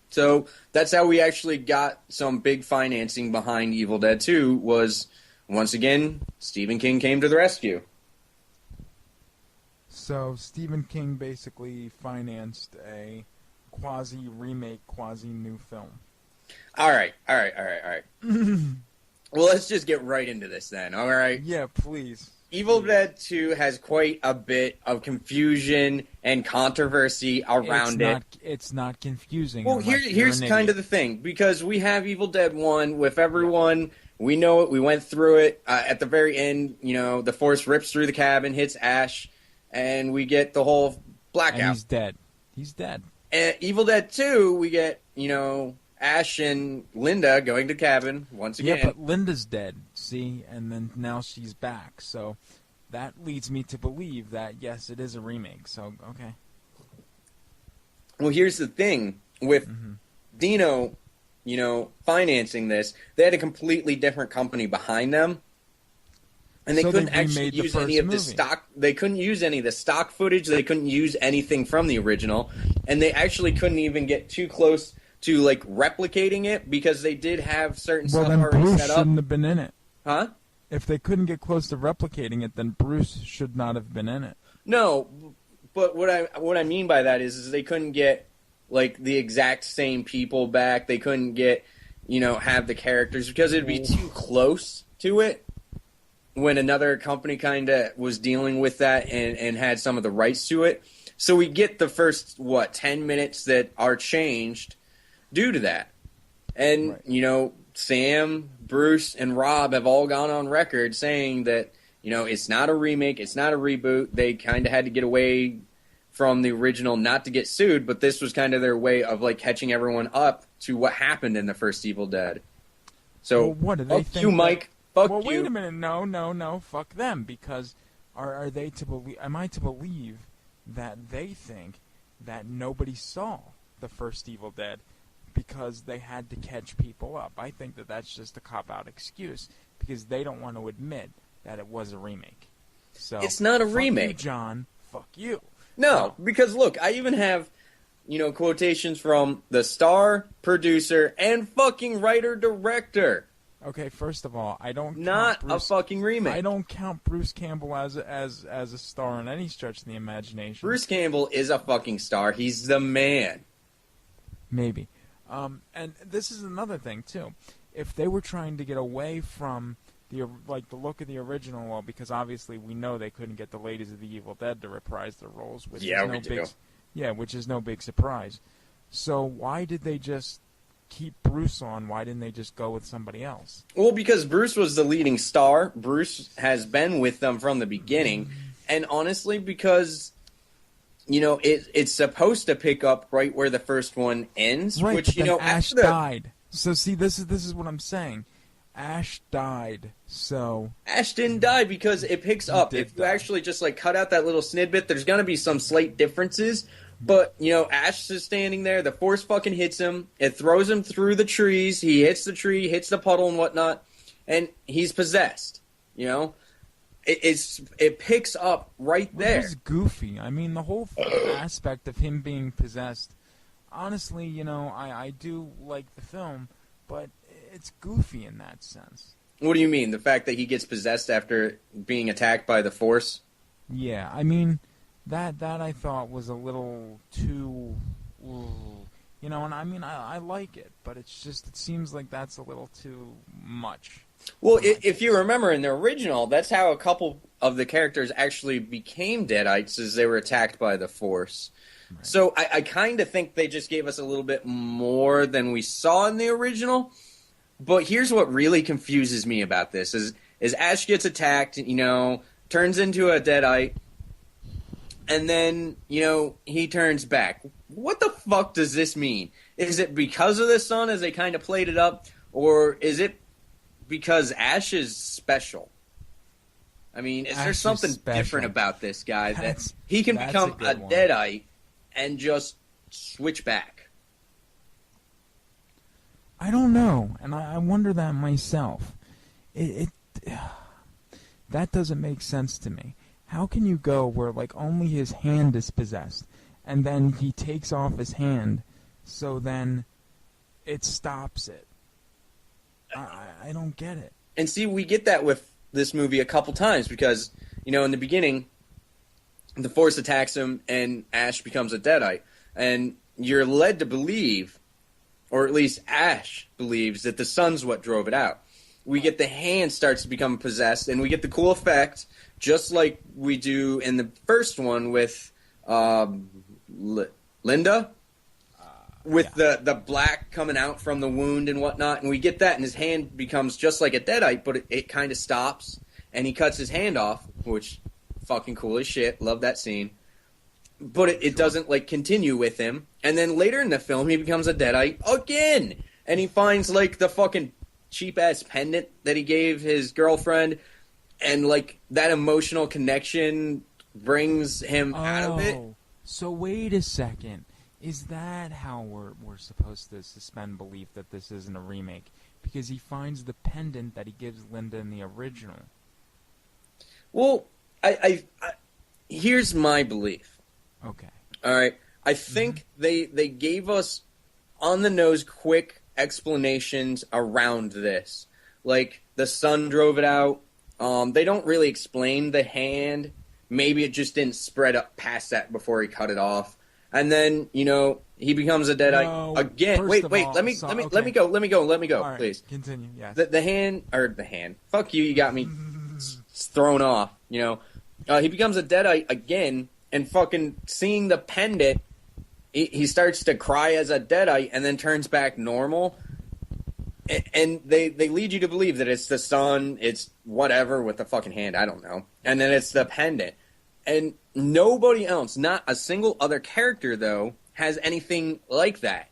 So that's how we actually got some big financing behind Evil Dead 2 was, once again, Stephen King came to the rescue. So Stephen King basically financed a quasi-remake, quasi-new film. All right. Well, let's just get right into this then, all right? Yeah, please. Evil Dead 2 has quite a bit of confusion and controversy around it. It's not confusing. Well, here's kind of the thing, because we have Evil Dead 1 with everyone. We know it. We went through it. At the very end, the Force rips through the cabin, hits Ash, and we get the whole blackout. And he's dead. Evil Dead 2, we get, Ash and Linda going to cabin once again. Yeah, but Linda's dead, see? And then now she's back. So that leads me to believe that, yes, it is a remake. So, okay. Well, here's the thing. With Dino, financing this, they had a completely different company behind them. And they couldn't actually use any of the stock. They couldn't use any of the stock footage. They couldn't use anything from the original. And they actually couldn't even get too close to replicating it because they did have certain stuff already set up. Well, then Bruce shouldn't have been in it. Huh? If they couldn't get close to replicating it, then Bruce should not have been in it. No, but what I mean by that is they couldn't get the exact same people back. They couldn't get have the characters because it'd be too close to it. When another company kind of was dealing with that and had some of the rights to it. So we get the first 10 minutes that are changed due to that. And, Sam, Bruce, and Rob have all gone on record saying that, it's not a remake, it's not a reboot. They kind of had to get away from the original not to get sued, but this was kind of their way of, catching everyone up to what happened in the first Evil Dead. So, what do they fuck think you, Mike. Fuck you. Well, wait a minute. No. Fuck them. Because are they to believe? Am I to believe that they think that nobody saw the first Evil Dead because they had to catch people up? I think that that's just a cop-out excuse because they don't want to admit that it was a remake. So it's not a remake, you, John. Fuck you. No, because look, I even have quotations from the star, producer, and fucking writer-director. Okay, first of all, I don't not count Bruce, a fucking remake. I don't count Bruce Campbell as a star in any stretch of the imagination. Bruce Campbell is a fucking star. He's the man. Maybe. And this is another thing too. If they were trying to get away from the look of the original, well, because obviously we know they couldn't get the ladies of the Evil Dead to reprise their roles, which is no big surprise. So why did they just keep Bruce on? Why didn't they just go with somebody else? Well, because Bruce was the leading star. Bruce has been with them from the beginning. And honestly, because, it's supposed to pick up right where the first one ends. Right, which, but Ash died. So, see, this is what I'm saying. Ash died, so... Ash didn't die because it picks up. If you actually just, cut out that little snidbit, there's going to be some slight differences. But, Ash is standing there, the Force fucking hits him, it throws him through the trees, he hits the tree, hits the puddle and whatnot, and he's possessed, it picks up right there. It's goofy. I mean, the whole aspect of him being possessed. Honestly, you know, I do like the film, but it's goofy in that sense. What do you mean? The fact that he gets possessed after being attacked by the Force? Yeah, I mean, that I thought was a little too, you know, and I mean, I like it, but it seems like that's a little too much. Well, if you remember in the original, that's how a couple of the characters actually became Deadites, as they were attacked by the Force. Right. So I kind of think they just gave us a little bit more than we saw in the original. But here's what really confuses me about this, is Ash gets attacked, you know, turns into a Deadite, and then, you know, he turns back. What the fuck does this mean? Is it because of the sun, as they kind of played it up, or is it because Ash is special? I mean, is there something different about this guy that he can become a Deadite and just switch back? I don't know, and I wonder that myself. That doesn't make sense to me. How can you go where, like, only his hand is possessed, and then he takes off his hand, so then it stops it? I don't get it. And see, we get that with this movie a couple times, because, you know, in the beginning, the Force attacks him, and Ash becomes a Deadite. And you're led to believe, or at least Ash believes, that the sun's what drove it out. We get the hand starts to become possessed, and we get the cool effect, just like we do in the first one with Linda, with the black coming out from the wound and whatnot, and we get that, and his hand becomes just like a Deadite, but it kind of stops, and he cuts his hand off, which fucking cool as shit. Love that scene. But it doesn't, like, continue with him. And then later in the film, he becomes a Deadite again. And he finds, like, the fucking cheap-ass pendant that he gave his girlfriend. And, like, that emotional connection brings him out of it. So wait a second. Is that how we're supposed to suspend belief that this isn't a remake? Because he finds the pendant that he gives Linda in the original. Well, I here's my belief. Okay. All right. I think they gave us on-the-nose quick explanations around this. Like, the sun drove it out. They don't really explain the hand. Maybe it just didn't spread up past that before he cut it off. And then, you know, he becomes a Deadite again. Wait, let me go, right, please. Continue, yes. The hand. Fuck you, you got me thrown off, you know. He becomes a Deadite again, and fucking seeing the pendant, he starts to cry as a Deadite and then turns back normal. And they lead you to believe that it's the sun, it's whatever with the fucking hand, I don't know. And then it's the pendant. And nobody else, not a single other character, though, has anything like that.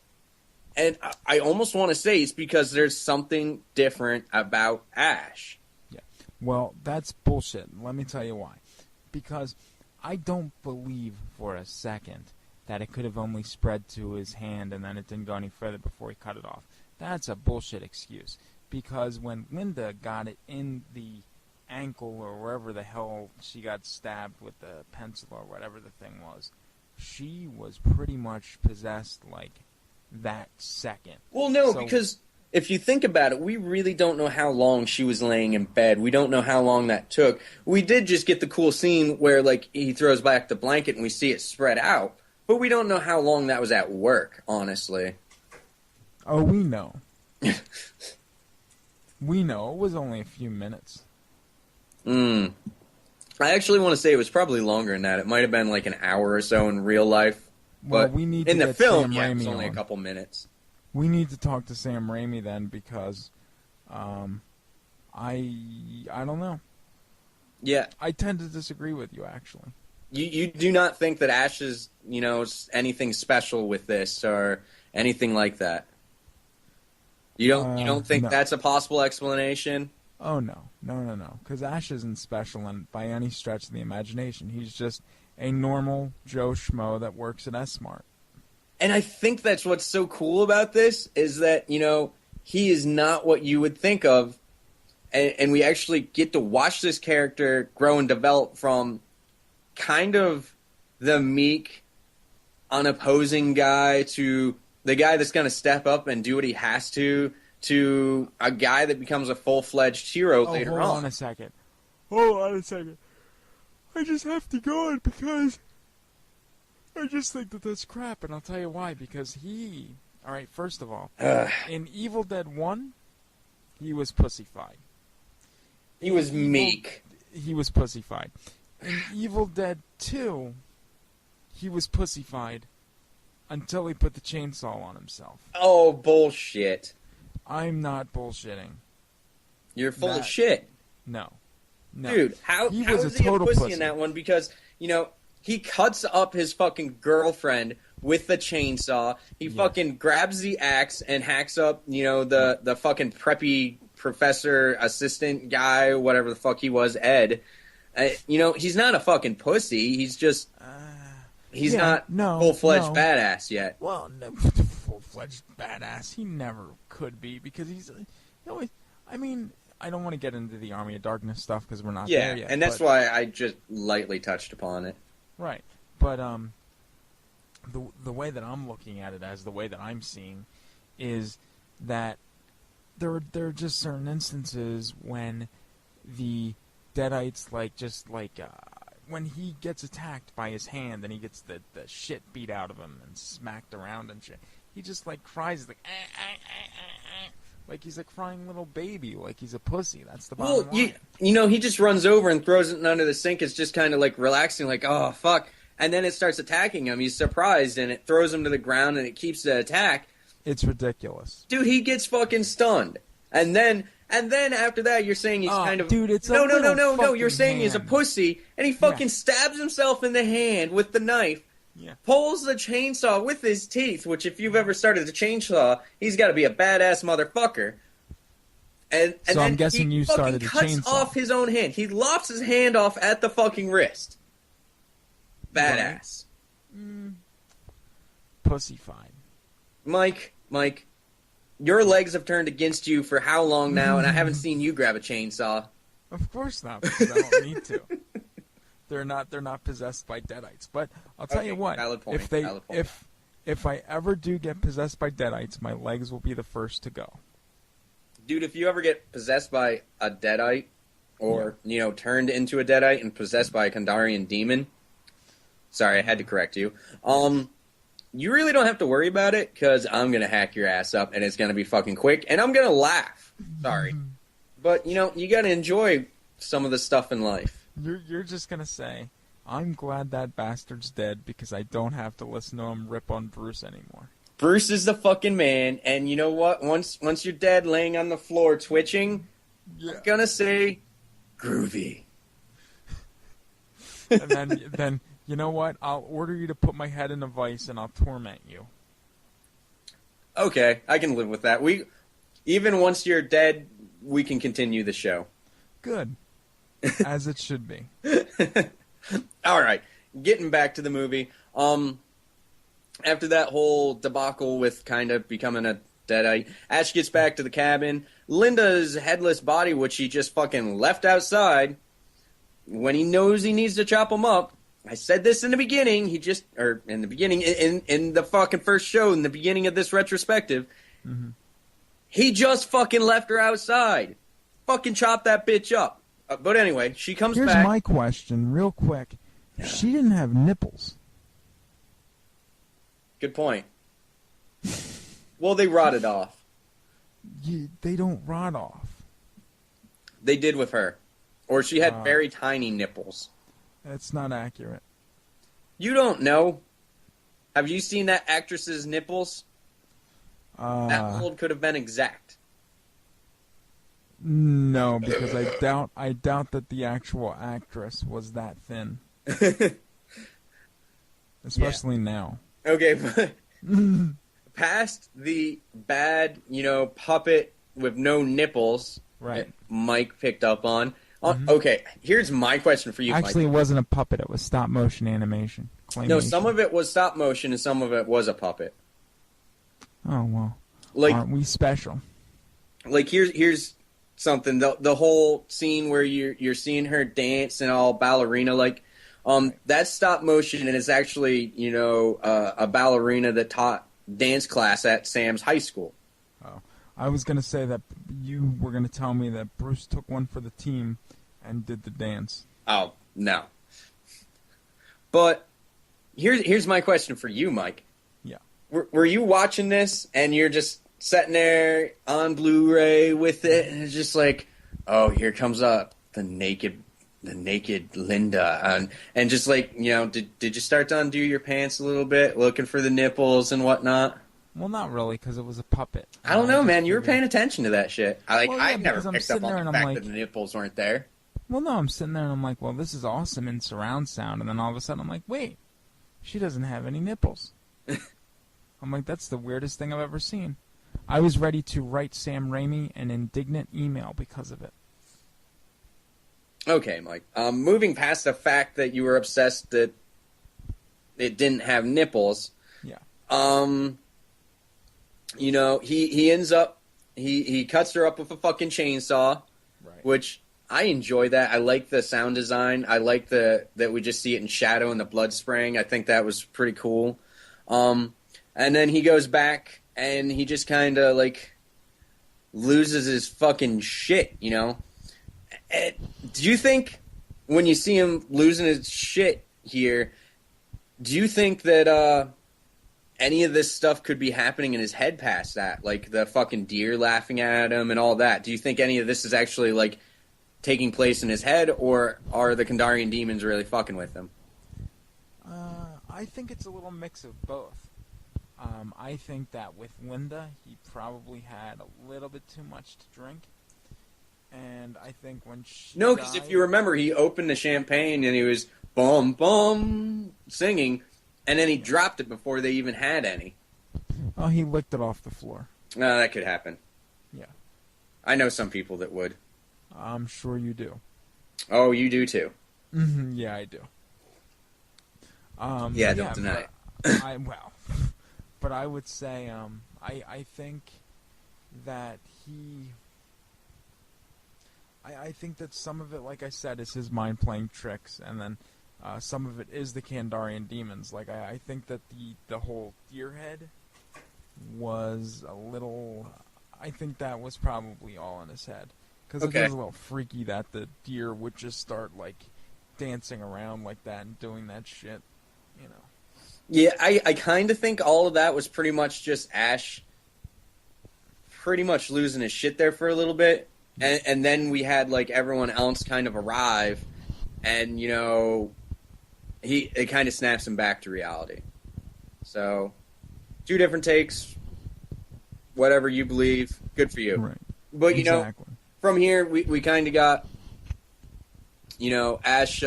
And I almost want to say it's because there's something different about Ash. Yeah. Well, that's bullshit. Let me tell you why. Because I don't believe for a second that it could have only spread to his hand and then it didn't go any further before he cut it off. That's a bullshit excuse. Because when Linda got it in the ankle or wherever the hell she got stabbed with the pencil or whatever the thing was, she was pretty much possessed like that second. Well, no, because if you think about it, we really don't know how long she was laying in bed. We don't know how long that took. We did just get the cool scene where, like, he throws back the blanket and we see it spread out, but we don't know how long that was at work, honestly. Oh, we know. We know. It was only a few minutes. I actually want to say it was probably longer than that. It might have been like an hour or so in real life. Well, but we need in to the get film, Sam yeah, it was Raimi only a on. couple minutes. We need to talk to Sam Raimi then, because I don't know. Yeah. I tend to disagree with you, actually. You do not think that Ash is, you know, anything special with this or anything like that? You don't think that's a possible explanation? Oh, no. No. Because Ash isn't special by any stretch of the imagination. He's just a normal Joe Schmo that works at S-Mart. And I think that's what's so cool about this, is that, you know, he is not what you would think of and we actually get to watch this character grow and develop from kind of the meek, unopposing guy to the guy that's going to step up and do what he has to a guy that becomes a full-fledged hero later on. Hold on a second. I just have to go on because I just think that that's crap, and I'll tell you why. Because all right, first of all, in Evil Dead 1, he was pussified. He was meek. He was pussified. In Evil Dead 2, he was pussified until he put the chainsaw on himself. Oh, bullshit. I'm not bullshitting. You're full of shit. No. Dude, how is he a pussy in that one? Because, he cuts up his fucking girlfriend with the chainsaw. He fucking grabs the axe and hacks up, the fucking preppy professor assistant guy, whatever the fuck he was, Ed. He's not a fucking pussy. He's just... He's not full-fledged badass yet. Well, no, full-fledged badass. He never could be because he's... I mean, I don't want to get into the Army of Darkness stuff because we're not there yet. And that's why I just lightly touched upon it. Right. But the way that I'm looking at it, as the way that I'm seeing, is that there are just certain instances when the Deadites, when he gets attacked by his hand and he gets the shit beat out of him and smacked around and shit, he just cries like he's a crying little baby, like he's a pussy. That's the bottom line. He just runs over and throws it under the sink. It's just kind of relaxing, oh fuck, and then it starts attacking him. He's surprised and it throws him to the ground and it keeps the attack. It's ridiculous, dude. He gets fucking stunned, and then after that, you're saying he's kind of... Dude, it's no. You're saying he's a pussy, and he fucking stabs himself in the hand with the knife, pulls the chainsaw with his teeth, which if you've ever started a chainsaw, he's got to be a badass motherfucker. And so then I'm guessing you started a chainsaw. He cuts off his own hand. He lops his hand off at the fucking wrist. Badass. Pussified. Mike... Your legs have turned against you for how long now, and I haven't seen you grab a chainsaw. Of course not, because I don't need to. They're not possessed by Deadites. But I'll tell you what, valid point, if I ever do get possessed by Deadites, my legs will be the first to go. Dude, if you ever get possessed by a Deadite, or turned into a Deadite and possessed by a Kandarian demon, sorry, I had to correct you. You really don't have to worry about it, because I'm going to hack your ass up, and it's going to be fucking quick, and I'm going to laugh. Sorry. But, you got to enjoy some of the stuff in life. You're just going to say, I'm glad that bastard's dead, because I don't have to listen to him rip on Bruce anymore. Bruce is the fucking man, and you know what? Once you're dead, laying on the floor twitching, I'm going to say, groovy. And then... You know what? I'll order you to put my head in a vice and I'll torment you. Okay, I can live with that. Even once you're dead, we can continue the show. Good. As it should be. All right, getting back to the movie. After that whole debacle with kind of becoming a Deadite, Ash gets back to the cabin. Linda's headless body, which he just fucking left outside, when he knows he needs to chop him up. I said this in the beginning, in the fucking first show, in the beginning of this retrospective, he just fucking left her outside. Fucking chop that bitch up. But anyway, she comes back. Here's my question, real quick. She didn't have nipples. Good point. Well, they rotted off. They don't rot off. They did with her. Or she had very tiny nipples. That's not accurate. You don't know. Have you seen that actress's nipples? That mold could have been exact. No, because I doubt that the actual actress was that thin. Especially now. Okay, but past the bad, puppet with no nipples that Mike picked up on. Okay, here's my question for you, Actually, Mike. It wasn't a puppet. It was stop-motion animation. Claymation. No, some of it was stop-motion and some of it was a puppet. Oh, well. Aren't we special? Here's something. The whole scene where you're seeing her dance and all ballerina like. That's stop motion, and it's actually, a ballerina that taught dance class at Sam's high school. Oh, I was going to say that you were going to tell me that Bruce took one for the team and did the dance. Oh, no. But here's my question for you, Mike. Yeah. Were you watching this, and you're just sitting there on Blu-ray with it, and it's just like, oh, here comes up the naked Linda, and just like, did you start to undo your pants a little bit, looking for the nipples and whatnot? Well, not really, because it was a puppet. I don't know, man. You were paying attention to that shit. I've never picked up on the fact that the nipples weren't there. Well, no, I'm sitting there and I'm like, well, this is awesome in surround sound, and then all of a sudden I'm like, wait, she doesn't have any nipples. I'm like, that's the weirdest thing I've ever seen. I was ready to write Sam Raimi an indignant email because of it. Okay, Mike. Moving past the fact that you were obsessed that it didn't have nipples. Yeah. He ends up he cuts her up with a fucking chainsaw, right. Which I enjoy that. I like the sound design. I like that we just see it in shadow and the blood spraying. I think that was pretty cool. And then he goes back and he just kind of like loses his fucking shit, Do you think, when you see him losing his shit here, do you think that any of this stuff could be happening in his head past that? Like the fucking deer laughing at him and all that. Do you think any of this is actually, like, taking place in his head, or are the Kandarian demons really fucking with him? I think it's a little mix of both. I think that with Linda, he probably had a little bit too much to drink. And I think when she No, because if you remember, he opened the champagne and he was bum bum singing, and then he dropped it before they even had any. Oh, he licked it off the floor. No, that could happen. Yeah. I know some people that would. I'm sure you do. Oh, you do too. Yeah, I do. Don't deny it. But I would say, I think that I think that some of it, like I said, is his mind playing tricks, and then some of it is the Kandarian demons. Like I think that the whole deer head was a little. I think that was probably all in his head, because it was a little freaky that the deer would just start like dancing around like that and doing that shit, Yeah, I kind of think all of that was pretty much just Ash pretty much losing his shit there for a little bit. And then we had, like, everyone else kind of arrive, and, it kind of snaps him back to reality. So, 2 different takes, whatever you believe, good for you. Right. But, from here, we kind of got, Ash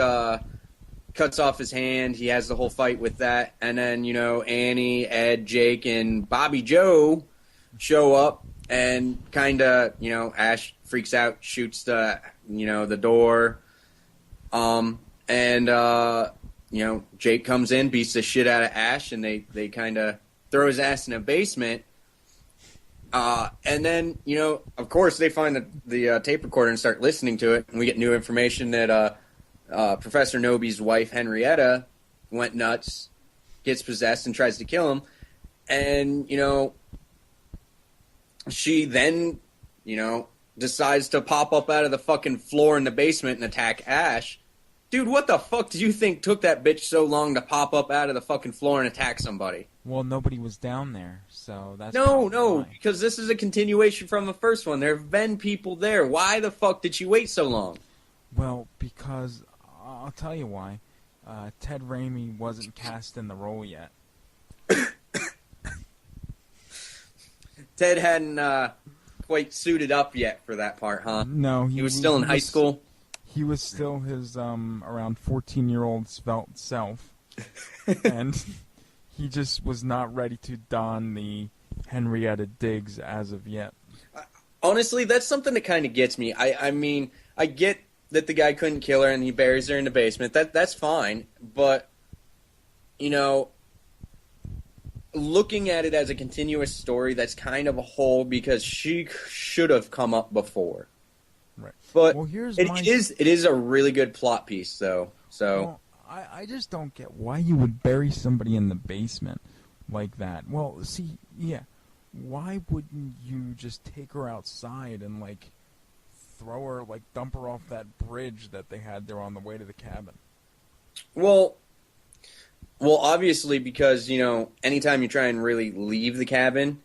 cuts off his hand, he has the whole fight with that, and then, Annie, Ed, Jake, and Bobby Joe show up, and kind of, Ash freaks out, shoots the door, Jake comes in, beats the shit out of Ash, and they kind of throw his ass in a basement, and then, of course, they find the tape recorder and start listening to it, and we get new information that Professor Noby's wife, Henrietta, went nuts, gets possessed, and tries to kill him, and, she then, decides to pop up out of the fucking floor in the basement and attack Ash. Dude, what the fuck do you think took that bitch so long to pop up out of the fucking floor and attack somebody? Well, nobody was down there, so that's No, why. because this is a continuation from the first one. There have been people there. Why the fuck did she wait so long? Well, because, I'll tell you why. Ted Raimi wasn't cast in the role yet. Ted hadn't quite suited up yet for that part, huh? No, he was still in high school. He was still his around 14-year-old svelte self, and he just was not ready to don the Henrietta Diggs as of yet. Honestly, that's something that kind of gets me. I mean, I get that the guy couldn't kill her and he buries her in the basement. That's fine, but looking at it as a continuous story, that's kind of a hole, because she should have come up before. Right. But well, here's it is a really good plot piece, though. So well, I just don't get why you would bury somebody in the basement like that. Well, see, yeah, why wouldn't you just take her outside and like throw her, like dump her off that bridge that they had there on the way to the cabin? Well, obviously, because, anytime you try and really leave the cabin,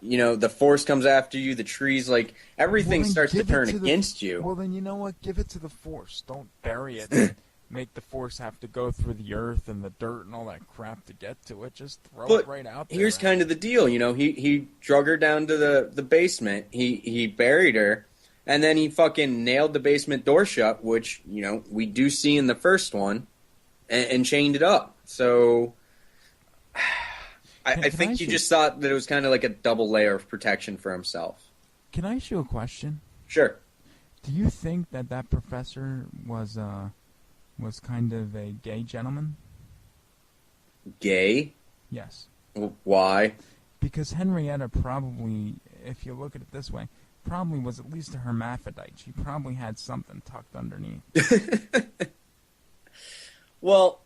the force comes after you, the trees, like, everything starts to turn against you. Well, then you know what? Give it to the force. Don't bury it and make the force have to go through the earth and the dirt and all that crap to get to it. Just throw it right out there. Here's kind of the deal, he drug her down to the basement, he buried her, and then he fucking nailed the basement door shut, which, we do see in the first one, and chained it up. So I think he just thought that it was kind of like a double layer of protection for himself. Can I ask you a question? Sure. Do you think that professor was kind of a gay gentleman? Gay? Yes. Why? Because Henrietta probably, if you look at it this way, probably was at least a hermaphrodite. She probably had something tucked underneath. Well,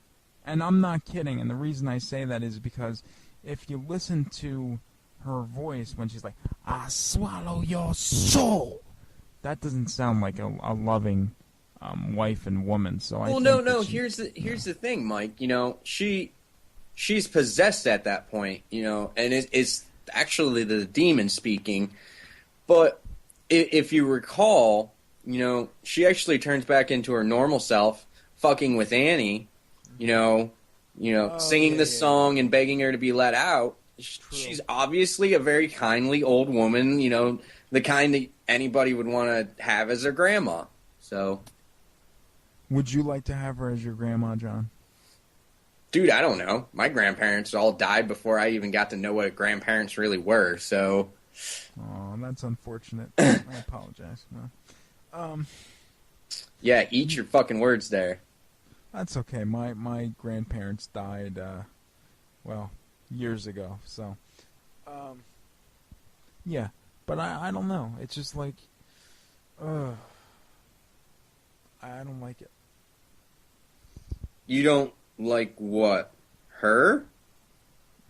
and I'm not kidding, and the reason I say that is because if you listen to her voice when she's like, "I swallow your soul," that doesn't sound like a loving wife and woman. So no. Here's the thing, Mike. She's possessed at that point. And it's actually the demon speaking. But if you recall, she actually turns back into her normal self, fucking with Annie. Singing the song and begging her to be let out. She's obviously a very kindly old woman, the kind that anybody would want to have as their grandma. So, would you like to have her as your grandma, John? Dude, I don't know. My grandparents all died before I even got to know what grandparents really were, so... Oh, that's unfortunate. I apologize. No. Yeah, eat your fucking words there. That's okay. My grandparents died, years ago. So, yeah. But I don't know. It's just like, I don't like it. You don't like what? Her?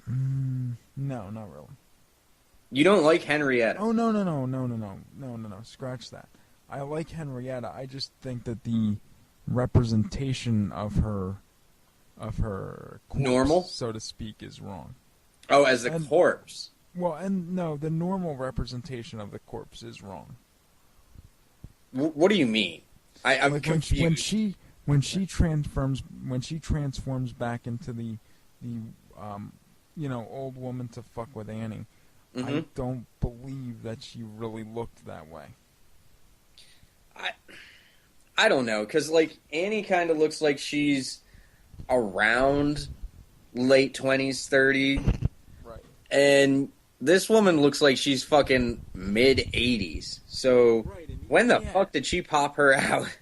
No, not really. You don't like Henrietta? Oh, no. Scratch that. I like Henrietta. I just think that the representation of her corpse, normal, so to speak, is wrong. Oh, as a corpse. Well, and no, the normal representation of the corpse is wrong. What do you mean? I'm like confused. When she transforms back into the old woman to fuck with Annie, I don't believe that she really looked that way. I don't know, because, like, Annie kind of looks like she's around late 20s, 30. Right. And this woman looks like she's fucking mid-80s. So, when the fuck did she pop her out?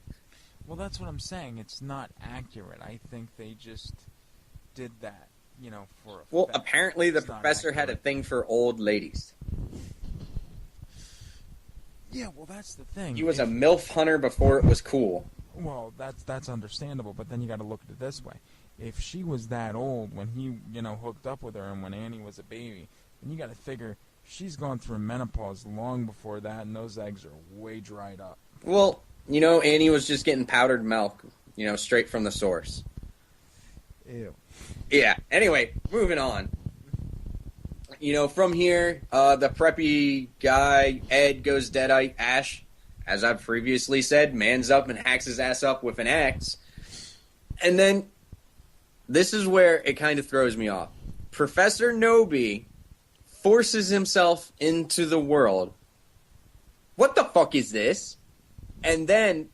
Well, that's what I'm saying. It's not accurate. I think they just did that, for effect. Well, apparently the professor had a thing for old ladies. Yeah, well, that's the thing. He was a MILF hunter before it was cool. Well, that's understandable, but then you got to look at it this way. If she was that old when he, hooked up with her and when Annie was a baby, then you got to figure she's gone through menopause long before that, and those eggs are way dried up. Well, Annie was just getting powdered milk, straight from the source. Ew. Yeah, anyway, moving on. From here, the preppy guy, Ed, goes deadite. Ash, as I've previously said, mans up and hacks his ass up with an axe. And then, this is where it kind of throws me off. Professor Nobi forces himself into the world. What the fuck is this? And then,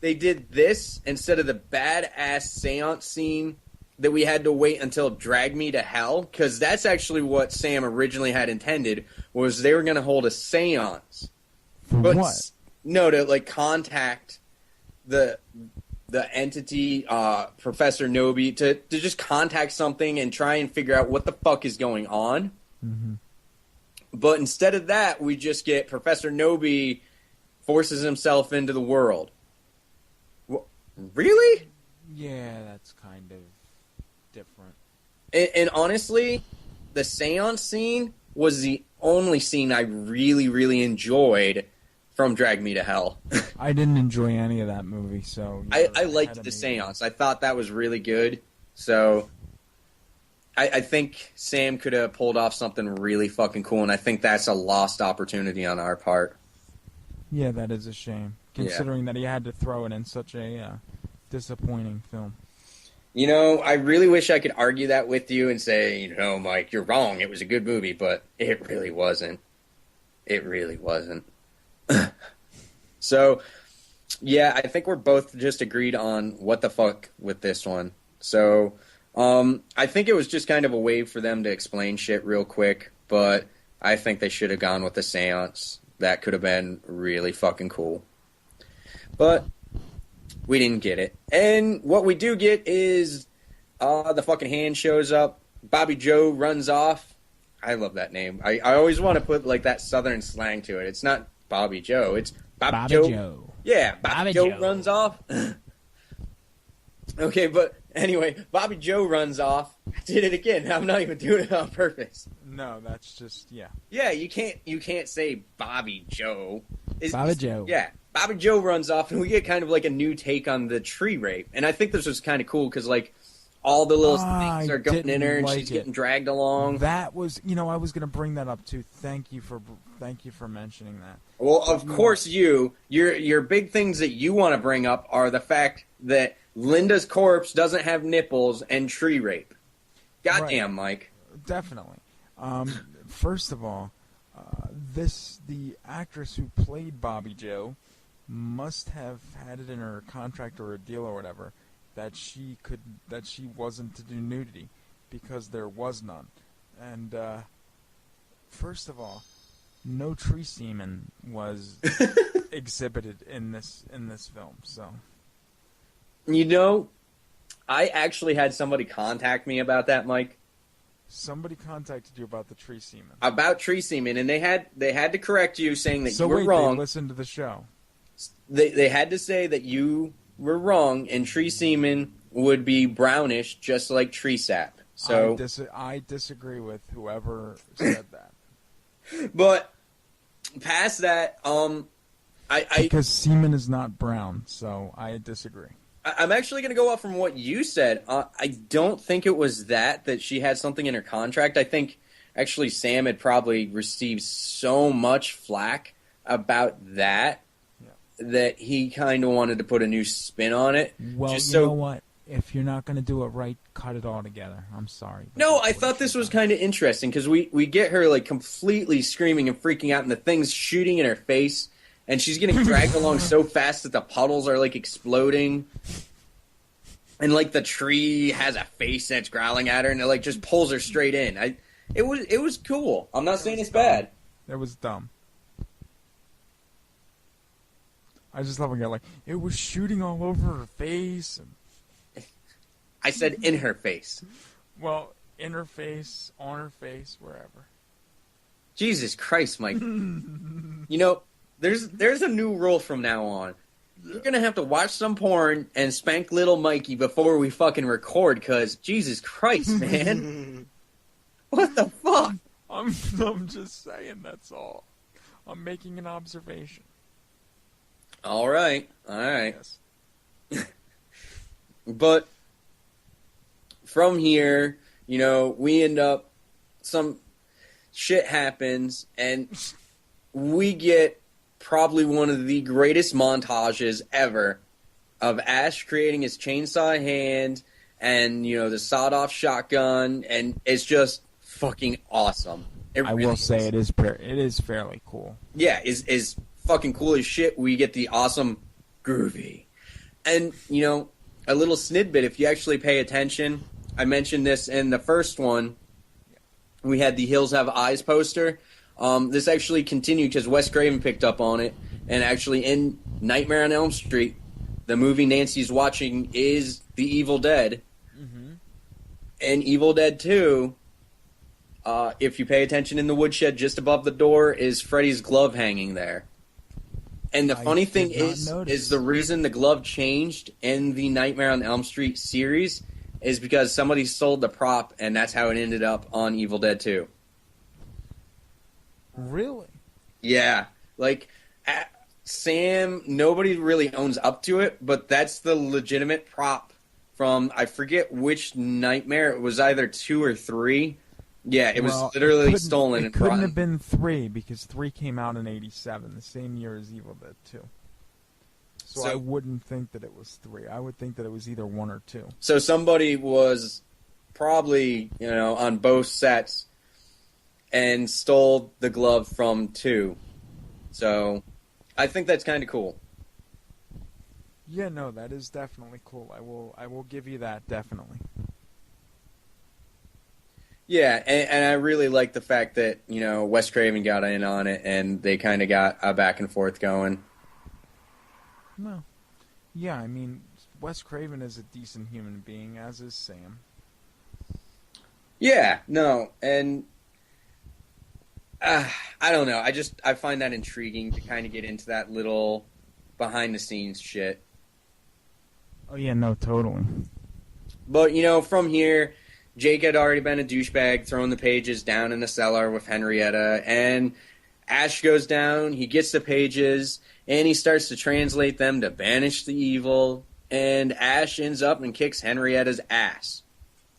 they did this instead of the badass seance scene that we had to wait until Drag Me to Hell, because that's actually what Sam originally had intended, was they were going to hold a seance. For what? No, to, like, contact the entity, Professor Nobi, to just contact something and try and figure out what the fuck is going on. Mm-hmm. But instead of that, we just get Professor Nobi forces himself into the world. Really? Yeah, that's kind of different. And honestly, the seance scene was the only scene I really, really enjoyed from Drag Me to Hell. I didn't enjoy any of that movie, so... I liked the seance. I thought that was really good. So, I think Sam could have pulled off something really fucking cool, and I think that's a lost opportunity on our part. Yeah, that is a shame, considering that he had to throw it in such a disappointing film. You know, I really wish I could argue that with you and say, you know, Mike, you're wrong. It was a good movie, but it really wasn't. It really wasn't. So, yeah, I think we're both just agreed on what the fuck with this one. So, I think it was just kind of a way for them to explain shit real quick, but I think they should have gone with the seance. That could have been really fucking cool. But we didn't get it. And what we do get is the fucking hand shows up. Bobby Joe runs off. I love that name. I always want to put like that southern slang to it. It's not Bobby Joe. It's Bobby Joe. Yeah, Bobby Joe runs off. Okay, but anyway, Bobby Joe runs off. I did it again. I'm not even doing it on purpose. No, that's just, yeah. Yeah, you can't say Bobby Joe. Bobby Joe. Yeah, Bobby Joe runs off, and we get kind of like a new take on the tree rape. And I think this was kind of cool because, like, all the little things are going in her, and she's getting dragged along. That was, you know, I was going to bring that up too. Thank you for mentioning that. Well, of course, your big things that you want to bring up are the fact that Linda's corpse doesn't have nipples and tree rape. Goddamn, right. Mike. Definitely. First of all, the actress who played Bobby Joe must have had it in her contract or a deal or whatever that she wasn't to do nudity, because there was none. And first of all, no tree semen was exhibited in this film. So, you know, I actually had somebody contact me about that, Mike. Somebody contacted you about the tree semen. About tree semen, and they had to correct you, saying that you were wrong. wrong. They listened to the show. They had to say that you were wrong, and tree semen would be brownish, just like tree sap. So I disagree with whoever said that. But past that, because semen is not brown, so I disagree. I'm actually going to go off from what you said. I don't think it was that she had something in her contract. I think actually Sam had probably received so much flack about that that he kind of wanted to put a new spin on it. Well, you know what? If you're not going to do it right, cut it all together. I'm sorry. No, I thought this was kind of interesting because we get her like completely screaming and freaking out, and the thing's shooting in her face. And she's getting dragged along so fast that the puddles are, like, exploding. And, like, the tree has a face that's growling at her, and it, like, just pulls her straight in. It was cool. I'm not saying it's bad. It was dumb. I just love when you're like, it was shooting all over her face. I said in her face. Well, in her face, on her face, wherever. Jesus Christ, Mike. You know... There's a new rule from now on. You're going to have to watch some porn and spank little Mikey before we fucking record, because Jesus Christ, man. What the fuck? I'm just saying, that's all. I'm making an observation. All right. Yes. But from here, you know, we end up, some shit happens, and we get probably one of the greatest montages ever of Ash creating his chainsaw hand and, you know, the sawed-off shotgun, and it's just fucking awesome. I will say it is fairly cool. Yeah, is fucking cool as shit. We get the awesome groovy. And, you know, a little snidbit, if you actually pay attention, I mentioned this in the first one, we had the Hills Have Eyes poster. This actually continued because Wes Craven picked up on it, and actually in Nightmare on Elm Street, the movie Nancy's watching is The Evil Dead. Mm-hmm. And Evil Dead 2, if you pay attention in the woodshed just above the door, is Freddy's glove hanging there. And the funny thing did not is notice. the reason the glove changed in the Nightmare on Elm Street series is because somebody sold the prop, and that's how it ended up on Evil Dead 2. Really? Yeah. Like, Sam, nobody really owns up to it, but that's the legitimate prop from, I forget which Nightmare. It was either 2 or 3. Yeah, it was literally stolen. It couldn't have been 3, because 3 came out in 87, the same year as Evil Dead 2. So I wouldn't think that it was 3. I would think that it was either 1 or 2. So somebody was probably, on both sets and stole the glove from 2. So I think that's kind of cool. Yeah, no, that is definitely cool. I will give you that, definitely. Yeah, and I really like the fact that, Wes Craven got in on it, and they kind of got a back and forth going. No. Yeah, I mean, Wes Craven is a decent human being, as is Sam. Yeah, no, and I don't know. I find that intriguing to kind of get into that little behind-the-scenes shit. Oh, yeah, no, totally. But, from here, Jake had already been a douchebag, throwing the pages down in the cellar with Henrietta, and Ash goes down, he gets the pages, and he starts to translate them to banish the evil, and Ash ends up and kicks Henrietta's ass.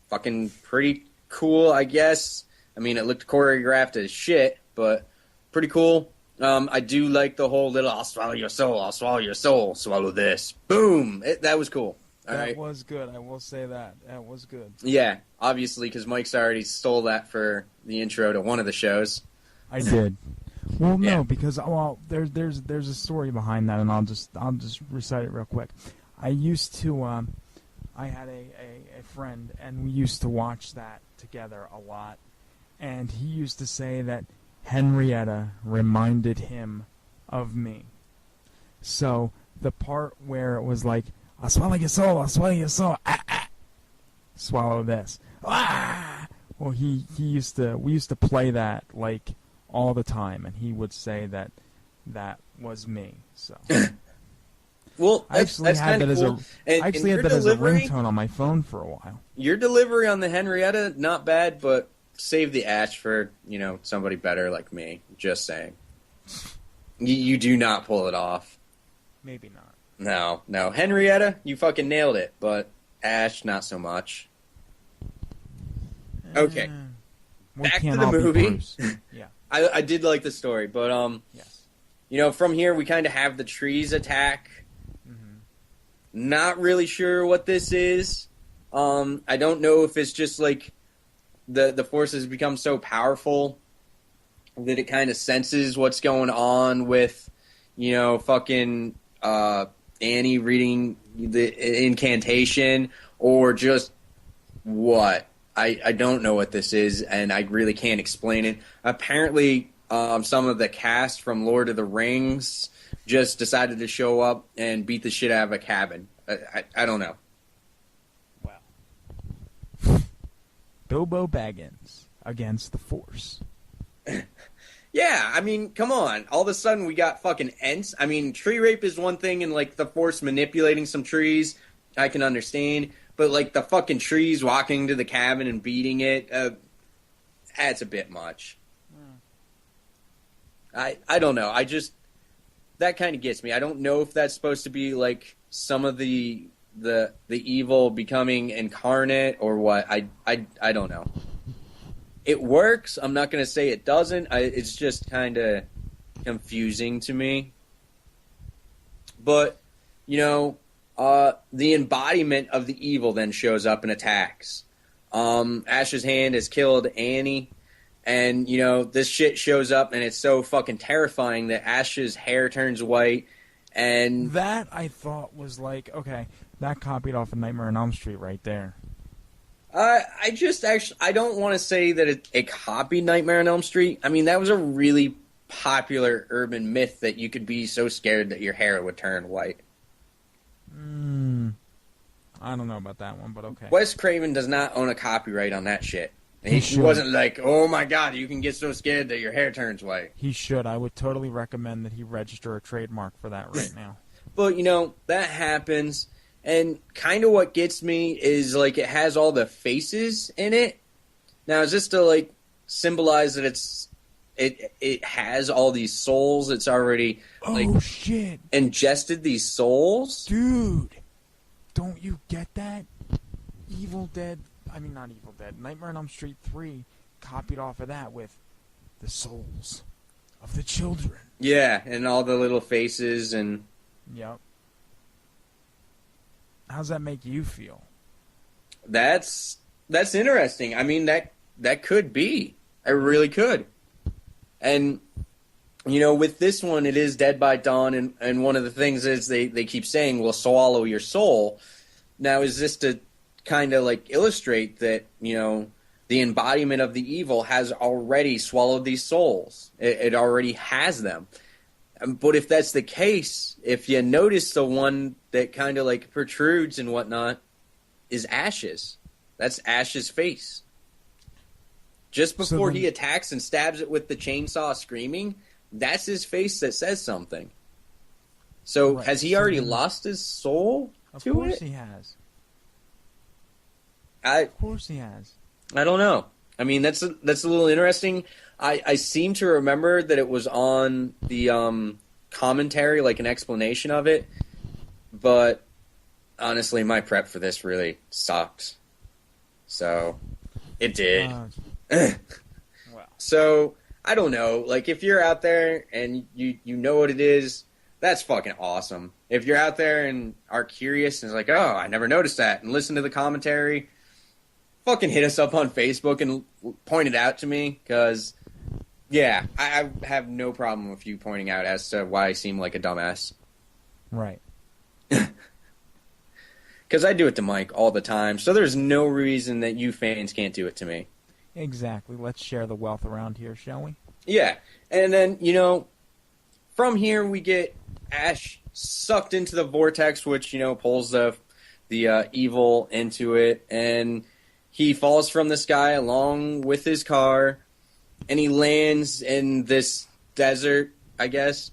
Fucking pretty cool, I guess. I mean, it looked choreographed as shit, but pretty cool. I do like the whole little, I'll swallow your soul, swallow this. Boom! That was cool. That was good, I will say that. That was good. Yeah, obviously, because Mike's already stole that for the intro to one of the shows. I did. Well, no, because there's a story behind that, and I'll just recite it real quick. I used to, I had a friend, and we used to watch that together a lot, and he used to say that Henrietta reminded him of me. So the part where it was like, I'll swallow your soul, swallow this. Ah! Well, we used to play that like all the time, and he would say that was me. So, well, I actually had that cool. as a ringtone on my phone for a while. Your delivery on the Henrietta, not bad, but save the Ash for somebody better like me. Just saying, you do not pull it off. Maybe not. No, Henrietta, you fucking nailed it, but Ash, not so much. Okay, back to the movie. Yeah. I did like the story, but yes. From here we kind of have the trees attack. Mm-hmm. Not really sure what this is. I don't know if it's just like the forces become so powerful that it kind of senses what's going on with, fucking Annie reading the incantation, or just what. I don't know what this is, and I really can't explain it. Apparently, some of the cast from Lord of the Rings just decided to show up and beat the shit out of a cabin. I don't know. Wow. Bilbo Baggins against the Force. Yeah, I mean, come on. All of a sudden, we got fucking Ents. I mean, tree rape is one thing, and, like, the Force manipulating some trees, I can understand. But, like, the fucking trees walking to the cabin and beating it, that's a bit much. I don't know. That kind of gets me. I don't know if that's supposed to be, like, some of the evil becoming incarnate or what. I don't know. It works. I'm not going to say it doesn't. It's just kind of confusing to me. But, the embodiment of the evil then shows up and attacks. Ash's hand has killed Annie. And, this shit shows up and it's so fucking terrifying that Ash's hair turns white. And that, I thought, was like, okay, that copied off of Nightmare on Elm Street right there. I don't want to say that it copied Nightmare on Elm Street. I mean, that was a really popular urban myth that you could be so scared that your hair would turn white. I don't know about that one, but okay. Wes Craven does not own a copyright on that shit. He wasn't like, oh my god, you can get so scared that your hair turns white. He should. I would totally recommend that he register a trademark for that right now. But, that happens, and kind of what gets me is, like, it has all the faces in it. Now, is this to, like, symbolize that it has all these souls? It's already, shit, ingested these souls? Dude, don't you get that? Nightmare on Elm Street 3 copied off of that with the souls of the children. Yeah, and all the little faces and... Yep. How's that make you feel? That's interesting. I mean, that could be. It really could. And, with this one, it is Dead by Dawn, and one of the things is they keep saying, will swallow your soul. Now, is this to kind of, like, illustrate that, the embodiment of the evil has already swallowed these souls? It already has them. But if that's the case, if you notice the one that kind of, like, protrudes and whatnot is Ash's. That's Ash's face. Just before he attacks and stabs it with the chainsaw screaming, that's his face that says something. So has he already lost his soul to it? Of course he has. Of course he has. I don't know. I mean, that's a little interesting. I seem to remember that it was on the commentary, like an explanation of it. But honestly, my prep for this really sucks. So it did. So I don't know. Like, if you're out there and you know what it is, that's fucking awesome. If you're out there and are curious and is like, oh, I never noticed that, and listen to the commentary, fucking hit us up on Facebook and point it out to me, because, yeah, I have no problem with you pointing out as to why I seem like a dumbass. Right. Because I do it to Mike all the time, so there's no reason that you fans can't do it to me. Exactly. Let's share the wealth around here, shall we? Yeah. And then, from here we get Ash sucked into the vortex, which, pulls the evil into it, and he falls from the sky along with his car, and he lands in this desert, I guess,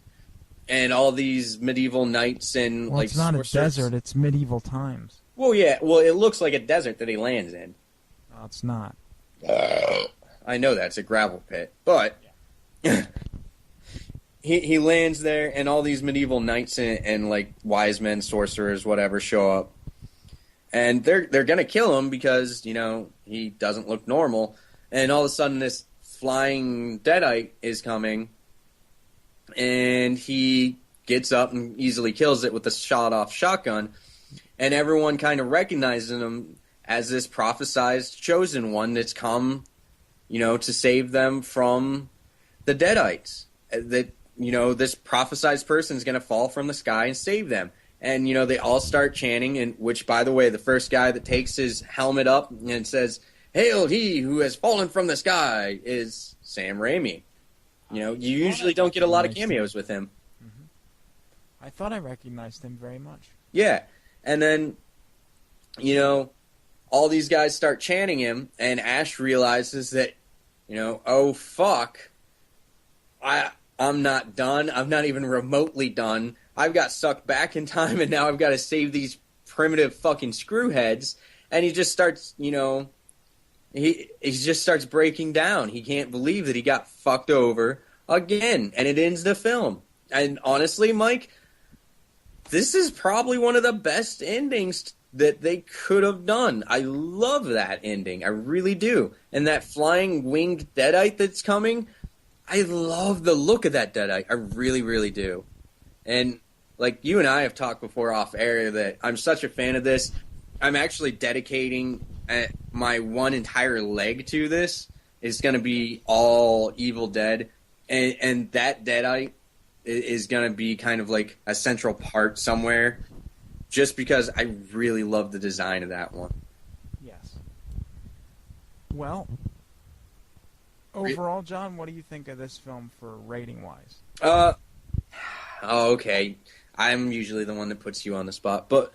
and all these medieval knights and, well, like, it's not sorcerers. a desert, it's medieval times. Well, yeah, it looks like a desert that he lands in. No, it's not. I know that's a gravel pit, but he lands there, and all these medieval knights and like wise men, sorcerers, whatever, show up, and they're gonna kill him because he doesn't look normal, and all of a sudden this flying deadite is coming, and he gets up and easily kills it with a shot-off shotgun, and everyone kind of recognizes him as this prophesized chosen one that's come, to save them from the deadites. That, this prophesized person is going to fall from the sky and save them. And, they all start chanting, and which, by the way, the first guy that takes his helmet up and says, "Hail he who has fallen from the sky," is Sam Raimi. You usually don't get a lot of cameos with him. I thought I recognized him very much. Yeah. And then, all these guys start chanting him, and Ash realizes that, oh, fuck, I'm not done. I'm not even remotely done. I've got sucked back in time, and now I've got to save these primitive fucking screwheads. And he just starts, he just starts breaking down. He can't believe that he got fucked over again, and it ends the film. And honestly, Mike, this is probably one of the best endings that they could have done. I love that ending. I really do. And that flying winged deadite that's coming, I love the look of that deadite. I really, really do. And like you and I have talked before off air that I'm such a fan of this. I'm actually dedicating my one entire leg to this. It's going to be all Evil Dead. And that deadite is going to be kind of like a central part somewhere, just because I really love the design of that one. Yes. Well, overall, John, what do you think of this film for rating-wise? Okay. I'm usually the one that puts you on the spot. But,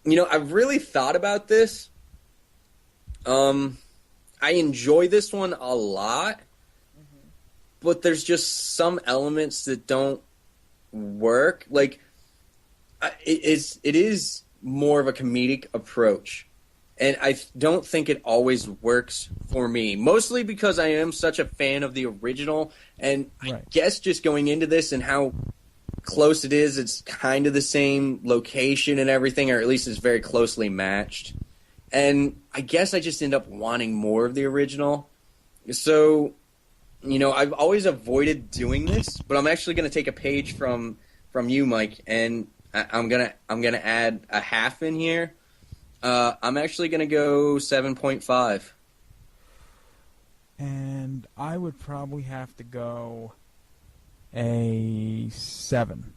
I've really thought about this. I enjoy this one a lot, but there's just some elements that don't work. Like, it is more of a comedic approach, and I don't think it always works for me, mostly because I am such a fan of the original, and I guess just going into this and how close it is, it's kind of the same location and everything, or at least it's very closely matched. And I guess I just end up wanting more of the original. So, you know, I've always avoided doing this, but I'm actually going to take a page from you, Mike, and I'm gonna add a half in here. I'm actually going to go 7.5. And I would probably have to go a 7.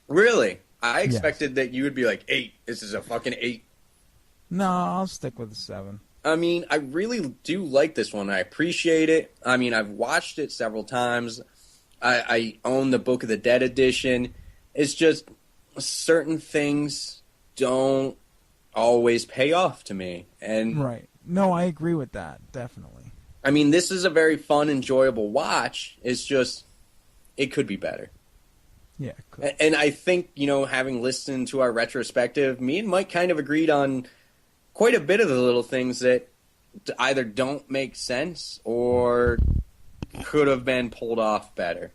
Really? I expected that you would be like 8. This is a fucking 8. No, I'll stick with a 7. I mean, I really do like this one. I appreciate it. I mean, I've watched it several times. I own the Book of the Dead edition. It's just certain things don't always pay off to me. And right. No, I agree with that, definitely. I mean, this is a very fun, enjoyable watch. It's just, it could be better. Yeah, it could. And I think, you know, having listened to our retrospective, me and Mike kind of agreed on quite a bit of the little things that either don't make sense or could have been pulled off better.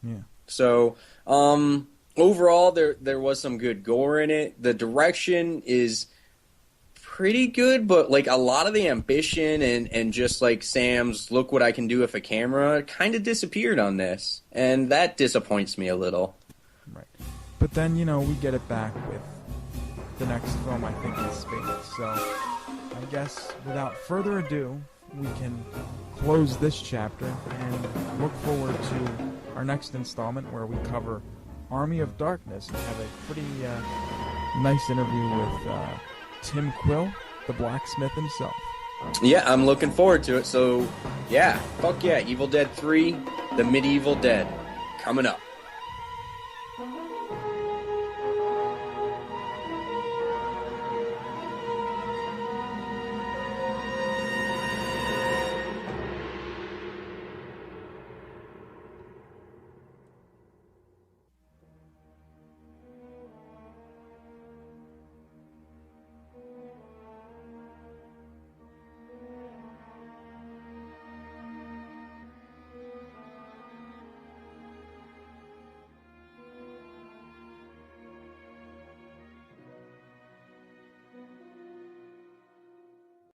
Yeah. So, overall, there was some good gore in it. The direction is pretty good, but like a lot of the ambition and just like Sam's look what I can do with a camera kind of disappeared on this, and that disappoints me a little. Right. But then, you know, we get it back with the next film, I think, in spades. So I guess without further ado, we can close this chapter and look forward to our next installment where we cover Army of Darkness and have a pretty nice interview with Tim Quill, the blacksmith himself. Yeah, I'm looking forward to it. So, yeah, fuck yeah, Evil Dead 3, The Medieval Dead, coming up.